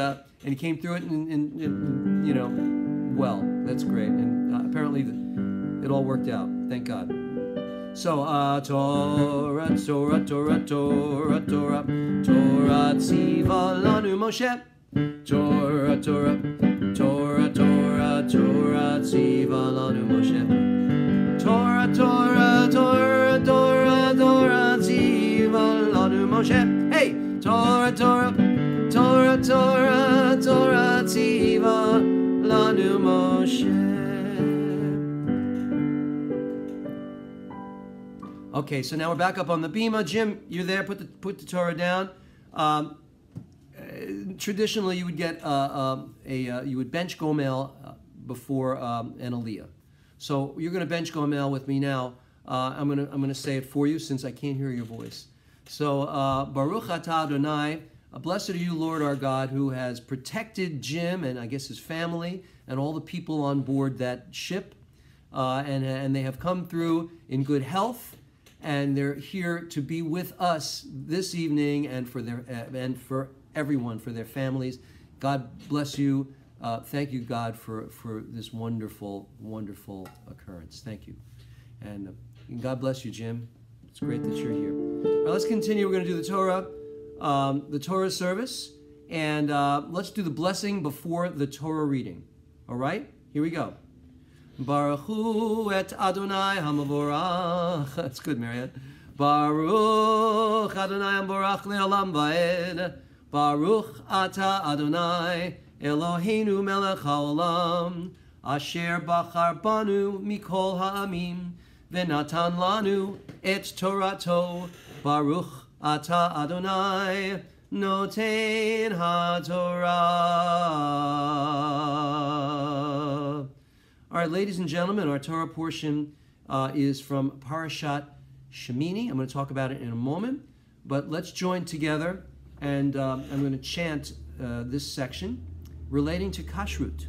he came through it and you know, well, that's great. And apparently it all worked out. Thank God. So, Torah, Torah, Torah, Torah, Torah, Torah, Tziva lanu Moshe. Torah, Torah, Torah, Torah, Torah, Tziva lanu Moshe. Torah, Torah, Torah, Torah, Torah, Tziva lanu Moshe. Hey, Torah, Torah, Torah, Torah, Torah, Tziva lanu Moshe. Okay, so now we're back up on the bima. Jim, you're there. Put the Torah down. Traditionally, you would get you would bench gomel before an aliyah. So you're going to bench gomel with me now. I'm gonna say it for you since I can't hear your voice. So Baruch atah Adonai, blessed are you, Lord our God, who has protected Jim and I guess his family and all the people on board that ship, and they have come through in good health. And they're here to be with us this evening, and for everyone, for their families. God bless you. Thank you, God, for this wonderful, wonderful occurrence. Thank you, and God bless you, Jim. It's great that you're here. All right, let's continue. We're going to do the Torah service, and let's do the blessing before the Torah reading. All right, here we go. Baruch hu et Adonai hamavorach. That's good, Marianne. Baruch Adonai Borach Le'olam Va'ed. Baruch Ata Adonai Eloheinu Melech HaOlam. Asher Bachar Banu Mikol Ha'amim. V'natan Lanu Et Torato. Baruch Ata Adonai Noten HaTorah. All right, ladies and gentlemen, our Torah portion is from Parashat Shemini. I'm going to talk about it in a moment, but let's join together, and I'm going to chant this section relating to kashrut.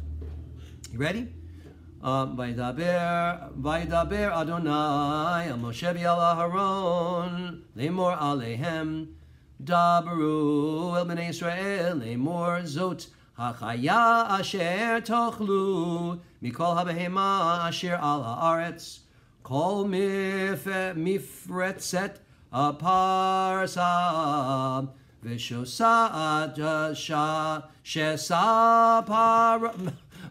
You ready? Vaydaber Adonai el Moshe v'al Aharon lemor alehem Dabru el bnei Yisrael lemor zot hachaya asher tochlu mikol habehema asher al haaretz kol mifretzet aparsa v'shosat shesa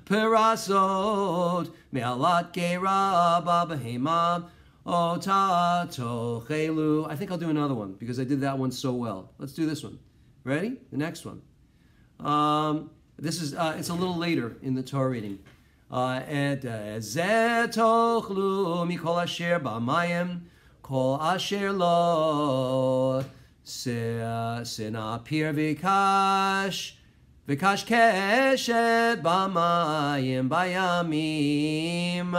parasot me'alat gera babehema Ota tochelu. I think I'll do another one because I did that one so well. Let's do this one. Ready? The next one. This is it's a little later in the Torah reading. Et zeh tochlu mikol asher b'mayim kol asher lo senapir v'kash keshet b'mayim bayamim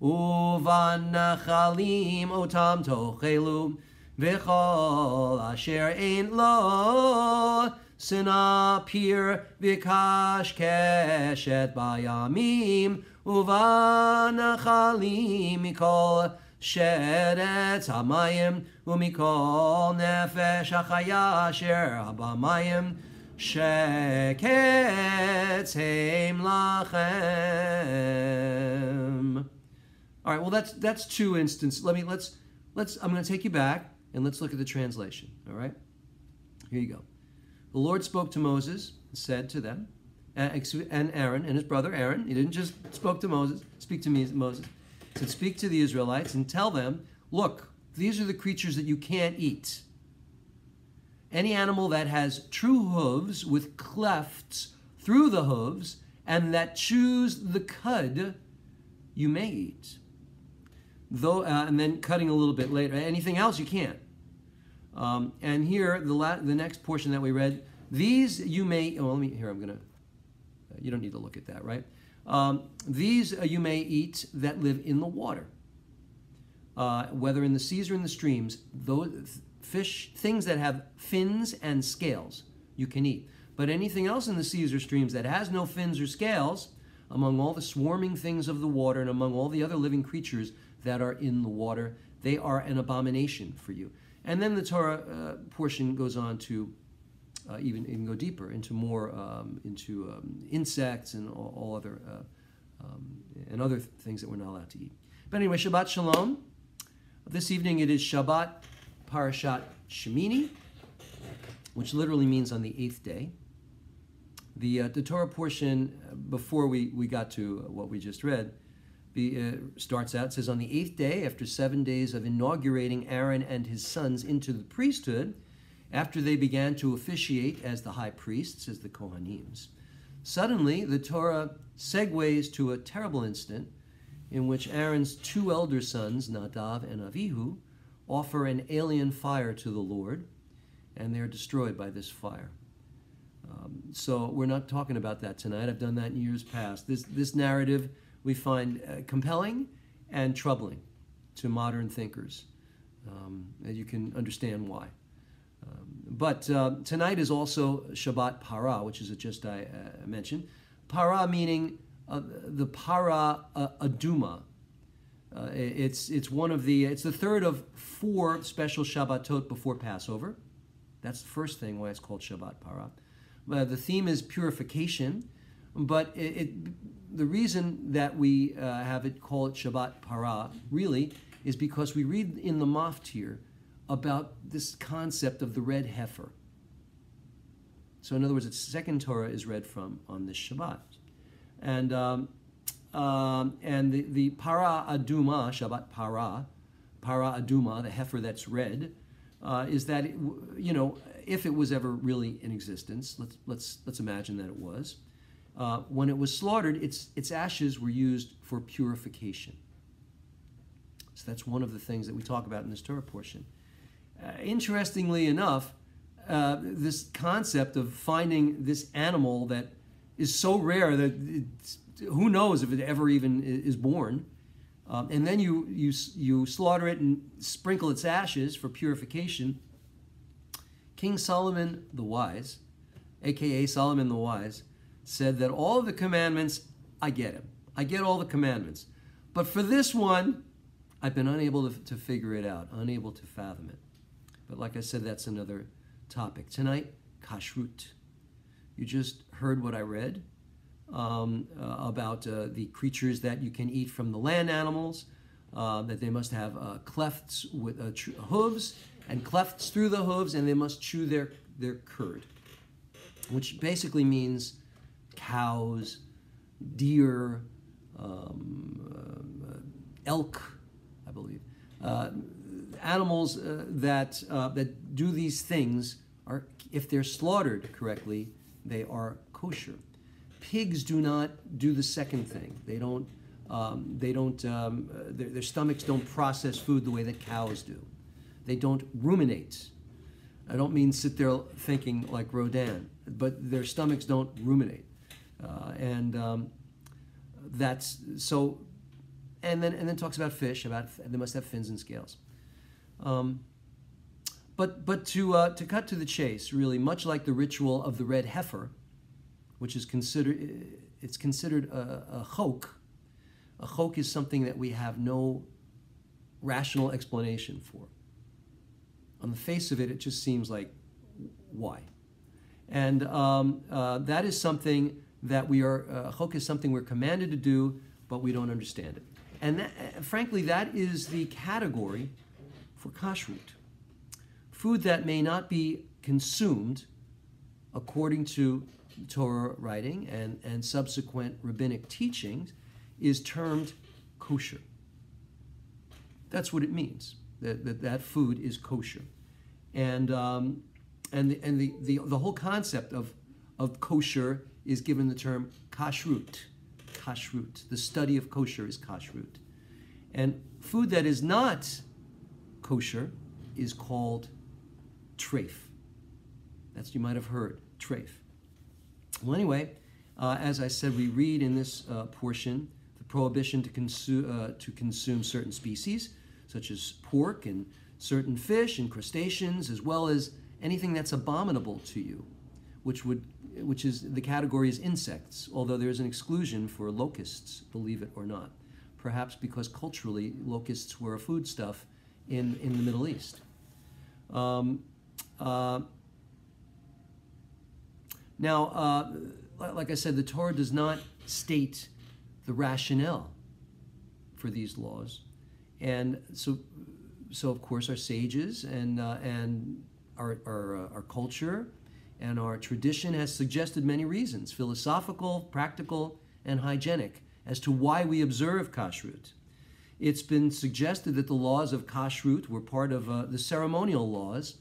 Uvanachalim otam tochelu v'chol asher ein lo sinapir v'kash keshet bayamim uvanachalim mikol sheretz hamayim umikol nefesh achaya asher habamayim sheketz heim lachem. All right, well, that's two instances. I'm going to take you back and let's look at the translation. All right, here you go. The Lord spoke to Moses and said to them, and Aaron and his brother Aaron. He didn't just speak to Moses. He said, speak to the Israelites and tell them, look, these are the creatures that you can't eat. Any animal that has true hooves with clefts through the hooves and that chews the cud, you may eat. Though, and then cutting a little bit later. Anything else you can't. And here, the next portion that we read, these you may. Oh, I'm gonna. You don't need to look at that, right? These you may eat that live in the water, whether in the seas or in the streams. Those things that have fins and scales, you can eat. But anything else in the seas or streams that has no fins or scales, among all the swarming things of the water and among all the other living creatures that are in the water, they are an abomination for you. And then the Torah portion goes on to even go deeper into more insects and all other and other things that we're not allowed to eat. But anyway, Shabbat Shalom. This evening it is Shabbat Parashat Shemini, which literally means on the 8th day. The Torah portion before we got to what we just read starts out, it says, on the 8th day, after 7 days of inaugurating Aaron and his sons into the priesthood, after they began to officiate as the high priests, as the Kohanims, suddenly the Torah segues to a terrible incident in which Aaron's two elder sons, Nadav and Avihu, offer an alien fire to the Lord, and they're destroyed by this fire. So we're not talking about that tonight. I've done that in years past. This narrative we find compelling and troubling to modern thinkers. And you can understand why. But tonight is also Shabbat Para, which is just I mentioned. Para meaning the Para Aduma. It's one of the it's the third of 4 special Shabbatot before Passover. That's the first thing why it's called Shabbat Para. The theme is purification, but the reason that we have it called Shabbat Para really is because we read in the Maftir about this concept of the red heifer. So in other words, the second Torah is read from on this Shabbat. And the Para Aduma, Shabbat Para, para aduma, the heifer that's red, is that if it was ever really in existence, let's imagine that it was. When it was slaughtered, its ashes were used for purification. So that's one of the things that we talk about in this Torah portion. Interestingly enough, this concept of finding this animal that is so rare that who knows if it ever even is born, and then you slaughter it and sprinkle its ashes for purification. King Solomon the Wise, aka Solomon the Wise, said that all of the commandments, I get them. I get all the commandments. But for this one, I've been unable to figure it out, unable to fathom it. But like I said, that's another topic. Tonight, kashrut. You just heard what I read about the creatures that you can eat from the land animals, that they must have clefts with hooves and clefts through the hooves, and they must chew their curd, which basically means cows, deer, elk, I believe. Animals that do these things are, if they're slaughtered correctly, they are kosher. Pigs do not do the second thing. They don't. Their stomachs don't process food the way that cows do. They don't ruminate. I don't mean sit there thinking like Rodin, but their stomachs don't ruminate, that's so. And then talks about fish. About they must have fins and scales. But to cut to the chase, really, much like the ritual of the red heifer, which is considered a chok. A chok is something that we have no rational explanation for. On the face of it, it just seems like, why? And that is something that chok is something we're commanded to do, but we don't understand it. And frankly, that is the category for kashrut. Food that may not be consumed according to Torah writing and subsequent rabbinic teachings is termed kosher. That's what it means. That food is kosher, and the whole concept of kosher is given the term kashrut. Kashrut. The study of kosher is kashrut, and food that is not kosher is called treif. That's, you might have heard, treif. Well, anyway, as I said, we read in this portion the prohibition to consume certain species, such as pork and certain fish and crustaceans, as well as anything that's abominable to you, which is the category is insects, although there's an exclusion for locusts, believe it or not, perhaps because culturally locusts were a foodstuff in the Middle East. Now, like I said, the Torah does not state the rationale for these laws, and so of course our sages and our culture and our tradition has suggested many reasons, philosophical, practical, and hygienic, as to why we observe kashrut. It's been suggested that the laws of kashrut were part of the ceremonial laws,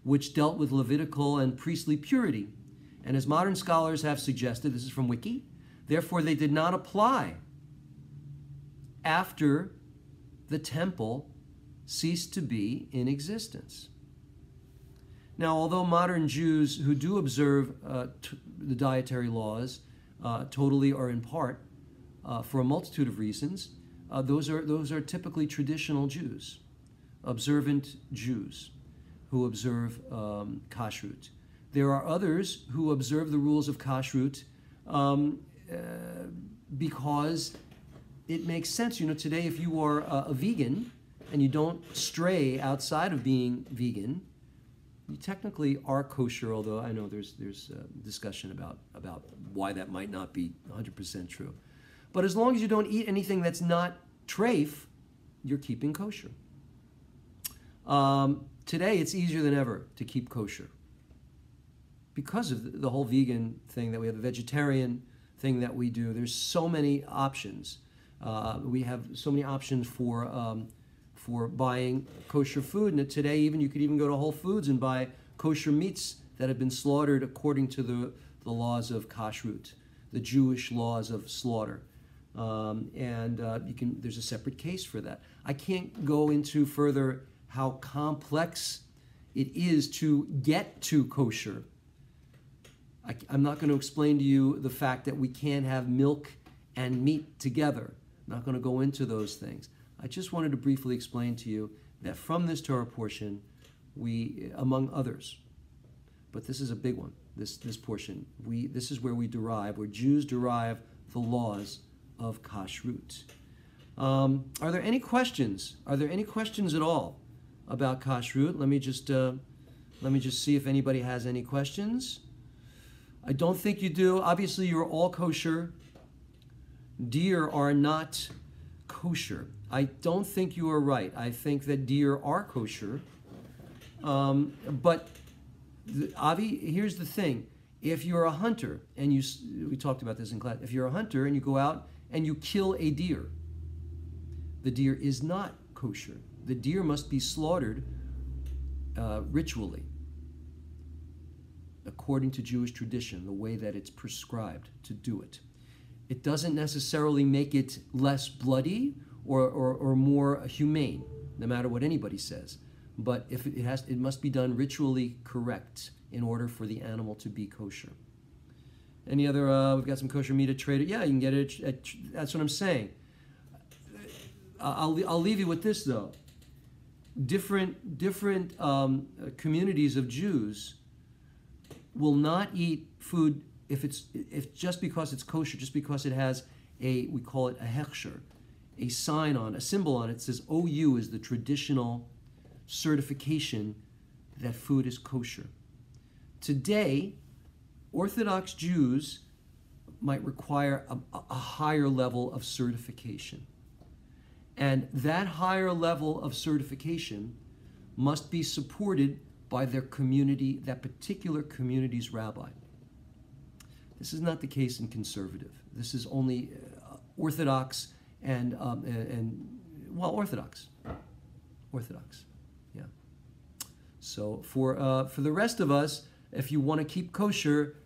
which dealt with Levitical and priestly purity. And as modern scholars have suggested, this is from Wiki, therefore they did not apply after the temple ceased to be in existence. Now, although modern Jews who do observe the dietary laws totally or in part for a multitude of reasons, those are typically traditional Jews, observant Jews who observe kashrut. There are others who observe the rules of kashrut because it makes sense. You know, today if you are a vegan and you don't stray outside of being vegan, you technically are kosher, although I know there's discussion about why that might not be 100% true. But as long as you don't eat anything that's not treif, you're keeping kosher. Today it's easier than ever to keep kosher because of the whole vegan thing that we have, the vegetarian thing that we do. There's so many options. We have so many options for for buying kosher food. And today, you could even go to Whole Foods and buy kosher meats that have been slaughtered according to the laws of kashrut, the Jewish laws of slaughter. There's a separate case for that. I can't go into further how complex it is to get to kosher. I'm not going to explain to you the fact that we can't have milk and meat together. I'm not going to go into those things. I just wanted to briefly explain to you that from this Torah portion, we, among others, but this is a big one, this portion, this is where Jews derive the laws of kashrut. Are there any questions? Are there any questions at all about kashrut? Let me just see if anybody has any questions. I don't think you do. Obviously, you're all kosher. Deer are not kosher. I don't think you are right. I think that deer are kosher. But Avi, here's the thing. If you're a hunter, and we talked about this in class, if you're a hunter and you go out and you kill a deer, the deer is not kosher. The deer must be slaughtered ritually, according to Jewish tradition, the way that it's prescribed to do it. It doesn't necessarily make it less bloody or more humane, no matter what anybody says. But if it must be done ritually correct in order for the animal to be kosher. Any other? We've got some kosher meat at Trader. Yeah, you can get it. That's what I'm saying. I'll leave you with this though. Different communities of Jews will not eat food if just because it's kosher, just because it has we call it a hechsher, a sign on, a symbol on it. It says OU is the traditional certification that food is kosher. Today, Orthodox Jews might require a higher level of certification. And that higher level of certification must be supported by their community, that particular community's rabbi. This is not the case in conservative. This is only Orthodox and Orthodox. Orthodox, yeah. So for the rest of us, if you want to keep kosher,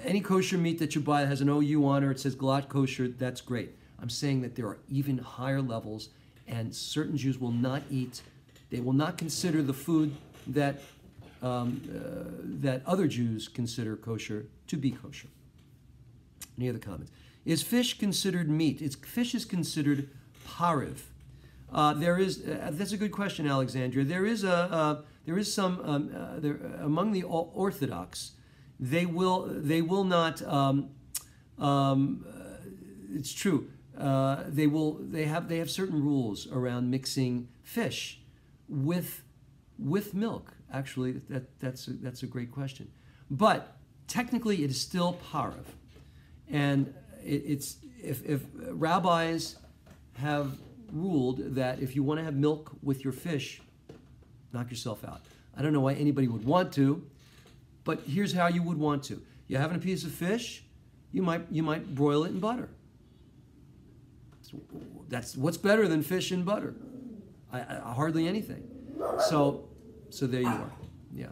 any kosher meat that you buy that has an OU on it, it says Galat kosher, that's great. I'm saying that there are even higher levels, and certain Jews will not eat, they will not consider the food that that other Jews consider kosher to be kosher. Any other comments? Is fish considered meat? Fish is considered pariv. That's a good question, Alexandria. There is some among the Orthodox. They will not. It's true. They have certain rules around mixing fish with milk. Actually, that's a great question. But technically, it is still pariv, and if rabbis have ruled that if you want to have milk with your fish, knock yourself out. I don't know why anybody would want to, but here's how you would want to. You're having a piece of fish, you might broil it in butter. That's what's better than fish and butter. Hardly anything. So there you are. Yeah.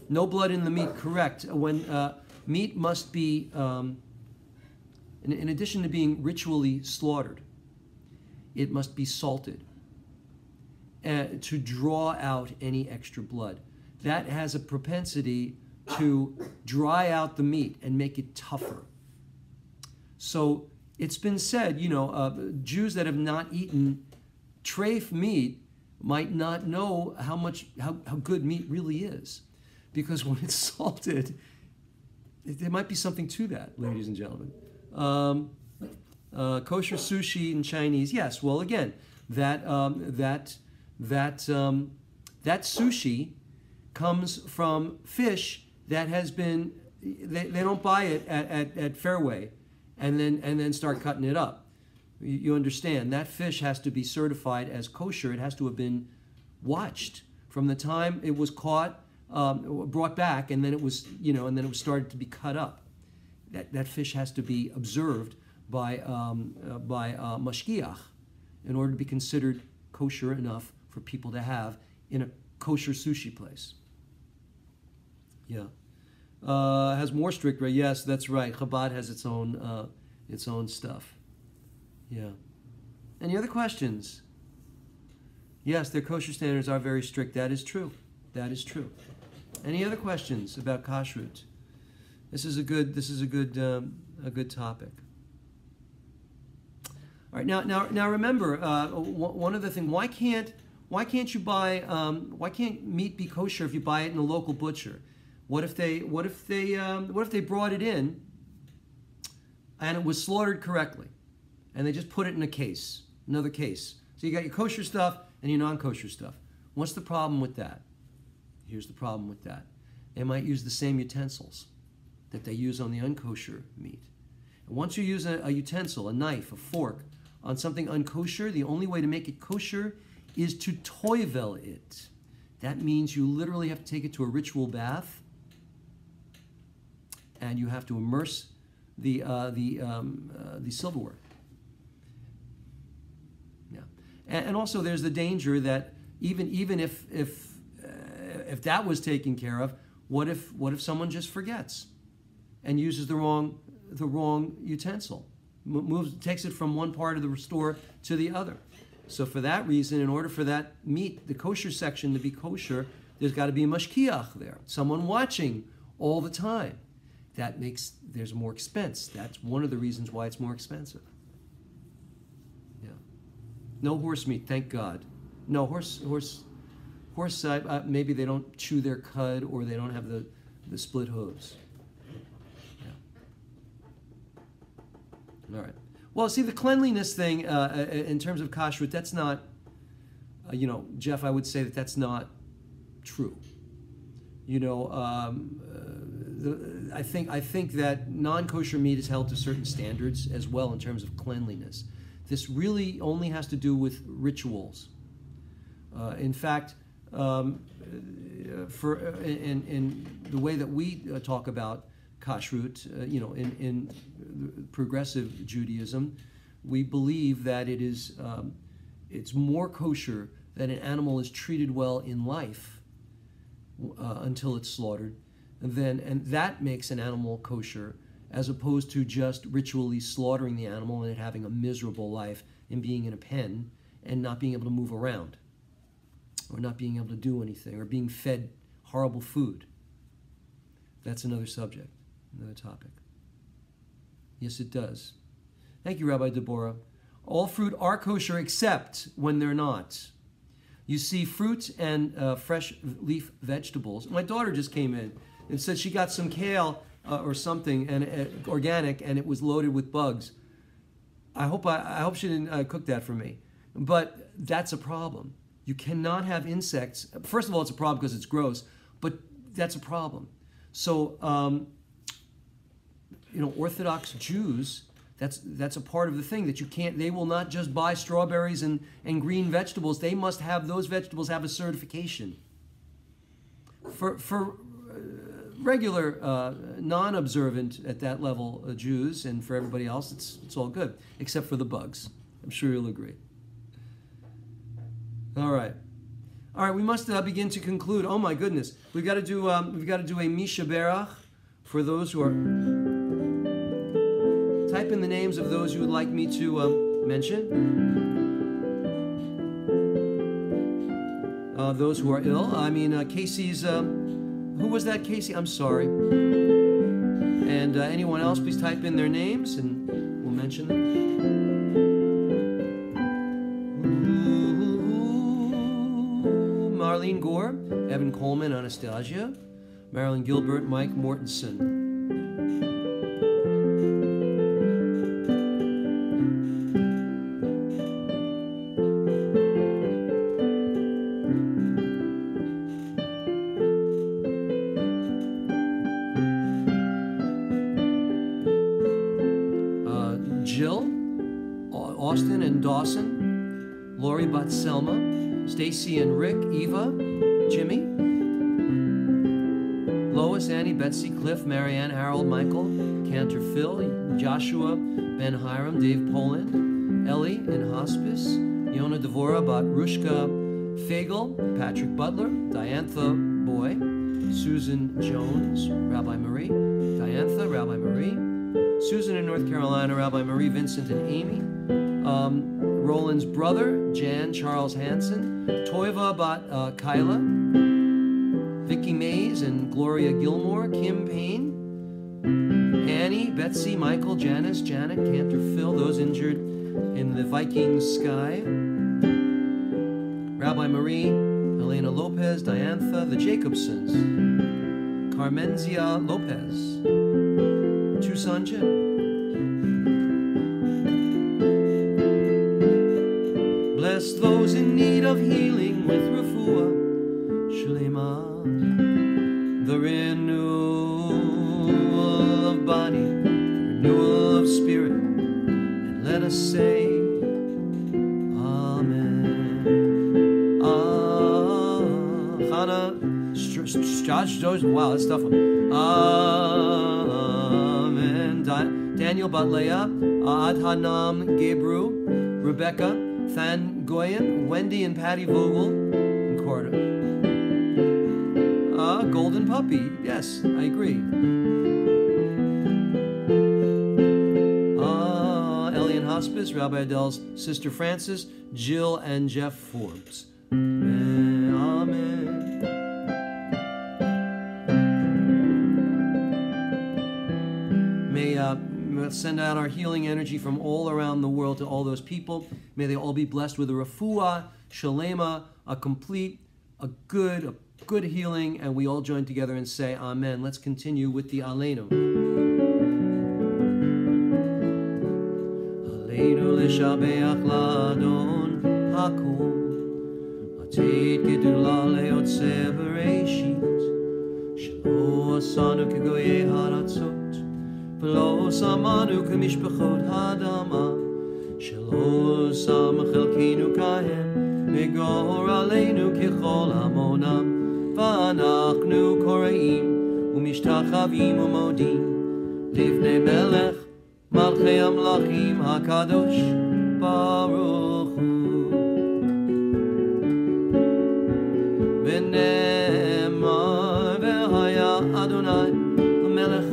No blood in the meat. Correct. When meat must be, in addition to being ritually slaughtered, it must be salted to draw out any extra blood. That has a propensity to dry out the meat and make it tougher. So it's been said, Jews that have not eaten treif meat might not know how good meat really is, because when it's salted, there might be something to that, ladies and gentlemen. Kosher sushi in Chinese, yes. Well, again, that sushi comes from fish that has been. They don't buy it at Fairway, and then start cutting it up. You understand that fish has to be certified as kosher. It has to have been watched from the time it was caught, brought back, and then it was started to be cut up. That fish has to be observed by mashgiach, in order to be considered kosher enough for people to have in a kosher sushi place. Yeah. Has more strict, right? Yes, that's right. Chabad has its own stuff. Yeah. Any other questions? Yes, their kosher standards are very strict. That is true. That is true. Any other questions about kashrut? This is a good topic. All right. Now remember, one other thing. Why can't you buy? Why can't meat be kosher if you buy it in a local butcher? What if they brought it in and it was slaughtered correctly, and they just put it in a case, another case? So you got your kosher stuff and your non-kosher stuff. What's the problem with that? Here's the problem with that. They might use the same utensils that they use on the unkosher meat. And once you use a utensil, a knife, a fork, on something unkosher, the only way to make it kosher is to toivel it. That means you literally have to take it to a ritual bath, and you have to immerse the silverware. Yeah, and also there's the danger that even if that was taken care of, what if someone just forgets and uses the wrong utensil, takes it from one part of the store to the other? So for that reason, in order for that meat, the kosher section, to be kosher, there's got to be a mashkiach there, someone watching all the time. There's more expense. That's one of the reasons why it's more expensive. Yeah. No horse meat, thank God. No horse. Maybe they don't chew their cud, or they don't have the split hooves. Yeah. All right. Well, see, the cleanliness thing in terms of kashrut, that's not, Jeff, I would say that's not true. I think that non-kosher meat is held to certain standards as well in terms of cleanliness. This really only has to do with rituals. In fact, in the way that we talk about kashrut, in progressive Judaism, we believe that it's more kosher that an animal is treated well in life until it's slaughtered, and that makes an animal kosher, as opposed to just ritually slaughtering the animal and it having a miserable life and being in a pen and not being able to move around, or not being able to do anything, or being fed horrible food. That's another subject, another topic. Yes, it does. Thank you, Rabbi Deborah. All fruit are kosher except when they're not. You see, fruit and fresh leaf vegetables. My daughter just came in and said she got some kale or something, and organic, and it was loaded with bugs. I hope she didn't cook that for me. But that's a problem. You cannot have insects. First of all, it's a problem because it's gross, but that's a problem. So, Orthodox Jews, that's a part of the thing, that you can't. They will not just buy strawberries and green vegetables. They must have those vegetables have a certification. For regular non-observant at that level Jews, and for everybody else, it's all good, except for the bugs. I'm sure you'll agree. All right. We must begin to conclude. Oh my goodness, we've got to do a Misha Berach for those who are. Type in the names of those you would like me to mention. Those who are ill. Casey's. Who was that, Casey? I'm sorry. And anyone else, please type in their names and we'll mention them. Marlene Gore, Evan Coleman, Anastasia, Marilyn Gilbert, Mike Mortensen. Jill, Austin and Dawson, Lori Batselma, Stacy and Rick, Eva, Jimmy, Lois, Annie, Betsy, Cliff, Marianne, Harold, Michael, Cantor, Phil, Joshua, Ben Hiram, Dave Poland, Ellie in hospice, Yona Devora bat Rushka Fagel, Patrick Butler, Diantha Boy, Susan Jones, Rabbi Marie, Diantha, Rabbi Marie, Susan in North Carolina, Rabbi Marie, Vincent and Amy, Roland's brother, Jan Charles Hansen, Toiva bat Kyla, Vicky Mays and Gloria Gilmore, Kim Payne, Annie, Betsy, Michael, Janice, Janet, Cantor, Phil, those injured in the Viking sky, Rabbi Marie, Helena Lopez, Diantha, the Jacobsons, Carmenzia Lopez, Chusanje, bless those in need of healing with refuah, Shlema, the renewal of body, the renewal of spirit, and let us say, Amen. Wow, that's tough one. Amen. Daniel Batlea, Adhanam Gebru, Rebecca, Than Goyen, Wendy and Patty Vogel, and Carter. Golden Puppy, yes, I agree. Elian Hospice, Rabbi Adele's sister Frances, Jill and Jeff Forbes. Amen. May send out our healing energy from all around the world to all those people. May they all be blessed with a refuah, shalema, a complete, a good healing, and we all join together and say Amen. Let's continue with the Aleinu. Aleinu l'shabeach l'adon hakol, atid gedula leyotzeh bereshit, shelo asanu kegoyei haratzot, v'lo samanu kemishpachot hadama, shelo sam chelkinu kahem, megor aleinu kechol hamonam, v'anachnu koreim umishtachavim umodim livnei melech malchei amlachim hakadosh baruch hu v'nemar v'haya Adonai l'melech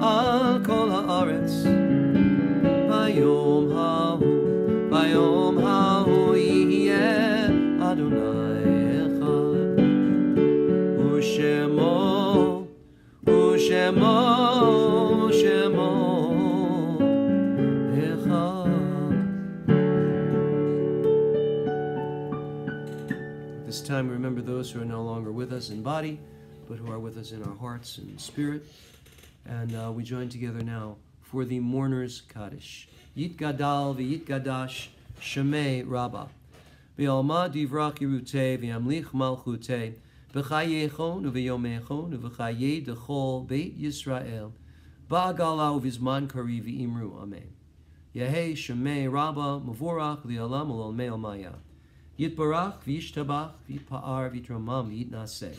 al kol haaretz v'yom hahu yiyeh Adonai Shemo, Shemo, Shemo, Echad. This time, remember those who are no longer with us in body, but who are with us in our hearts and spirit. And we join together now for the Mourner's Kaddish. Yit Gadal v'Yit Gadash Shemei Rabba. V'Alma Divrach Yerutei v'Yamlich Malchutei. V'chayechon u'v'yomechon u'v'chayei dechol Beit Yisrael ba'agala u'vizman kari v'imru. Amen. Yehei Shemei Rabba Mavorach li'alam u'l'olmei Almaya. Yitbarach v'yishtabach v'yitpa'ar v'yitramam v'yitnaseh.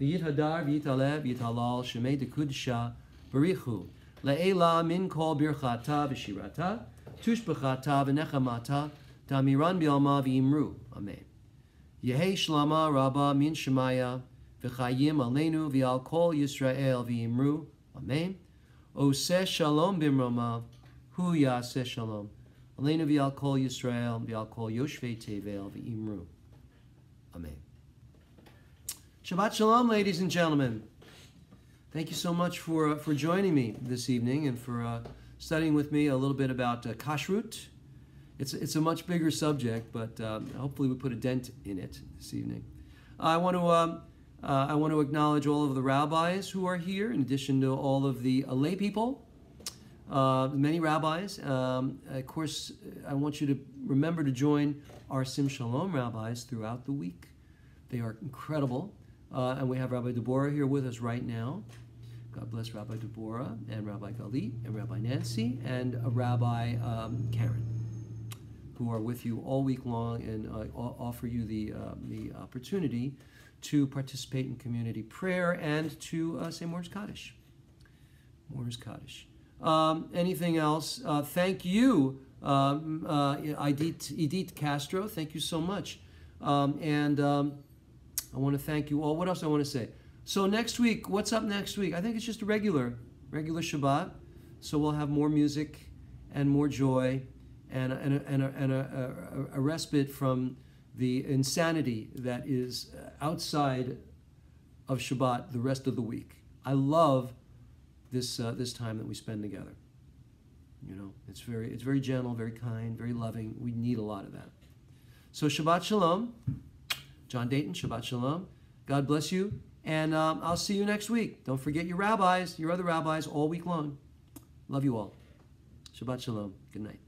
V'yithadar v'yitalev v'yithalal Shemei dekudisha barichu. Le'ela min kol birchata v'shirata tushbechata v'nechamata tamiran bi'alma v'imru. Amen. Yehei Shlama Rabba min Shemaya v'chayim aleinu v'al kol Yisrael v'imru. Amen. Oseh Shalom b'mromav hu yaseh Shalom aleinu v'al kol Yisrael v'al kol Yoshvei Tevel v'imru. Amen. Shabbat Shalom, ladies and gentlemen. Thank you so much for joining me this evening and for studying with me a little bit about kashrut. It's a much bigger subject, but hopefully we put a dent in it this evening. I want to acknowledge all of the rabbis who are here, in addition to all of the lay people, many rabbis. Of course, I want you to remember to join our Sim Shalom rabbis throughout the week. They are incredible, and we have Rabbi Deborah here with us right now. God bless Rabbi Deborah and Rabbi Galit and Rabbi Nancy and Rabbi Karen, who are with you all week long and offer you the opportunity to participate in community prayer and to say Mourner's Kaddish. Mourner's Kaddish. Anything else? Thank you, Edith Castro, thank you so much. I want to thank you all. What else I want to say? So next week, what's up next week? I think it's just a regular Shabbat. So we'll have more music and more joy and a respite from the insanity that is outside of Shabbat the rest of the week. I love this time that we spend together. You know, it's very gentle, very kind, very loving. We need a lot of that. So Shabbat Shalom. John Dayton, Shabbat Shalom. God bless you. And I'll see you next week. Don't forget your rabbis, your other rabbis, all week long. Love you all. Shabbat Shalom. Good night.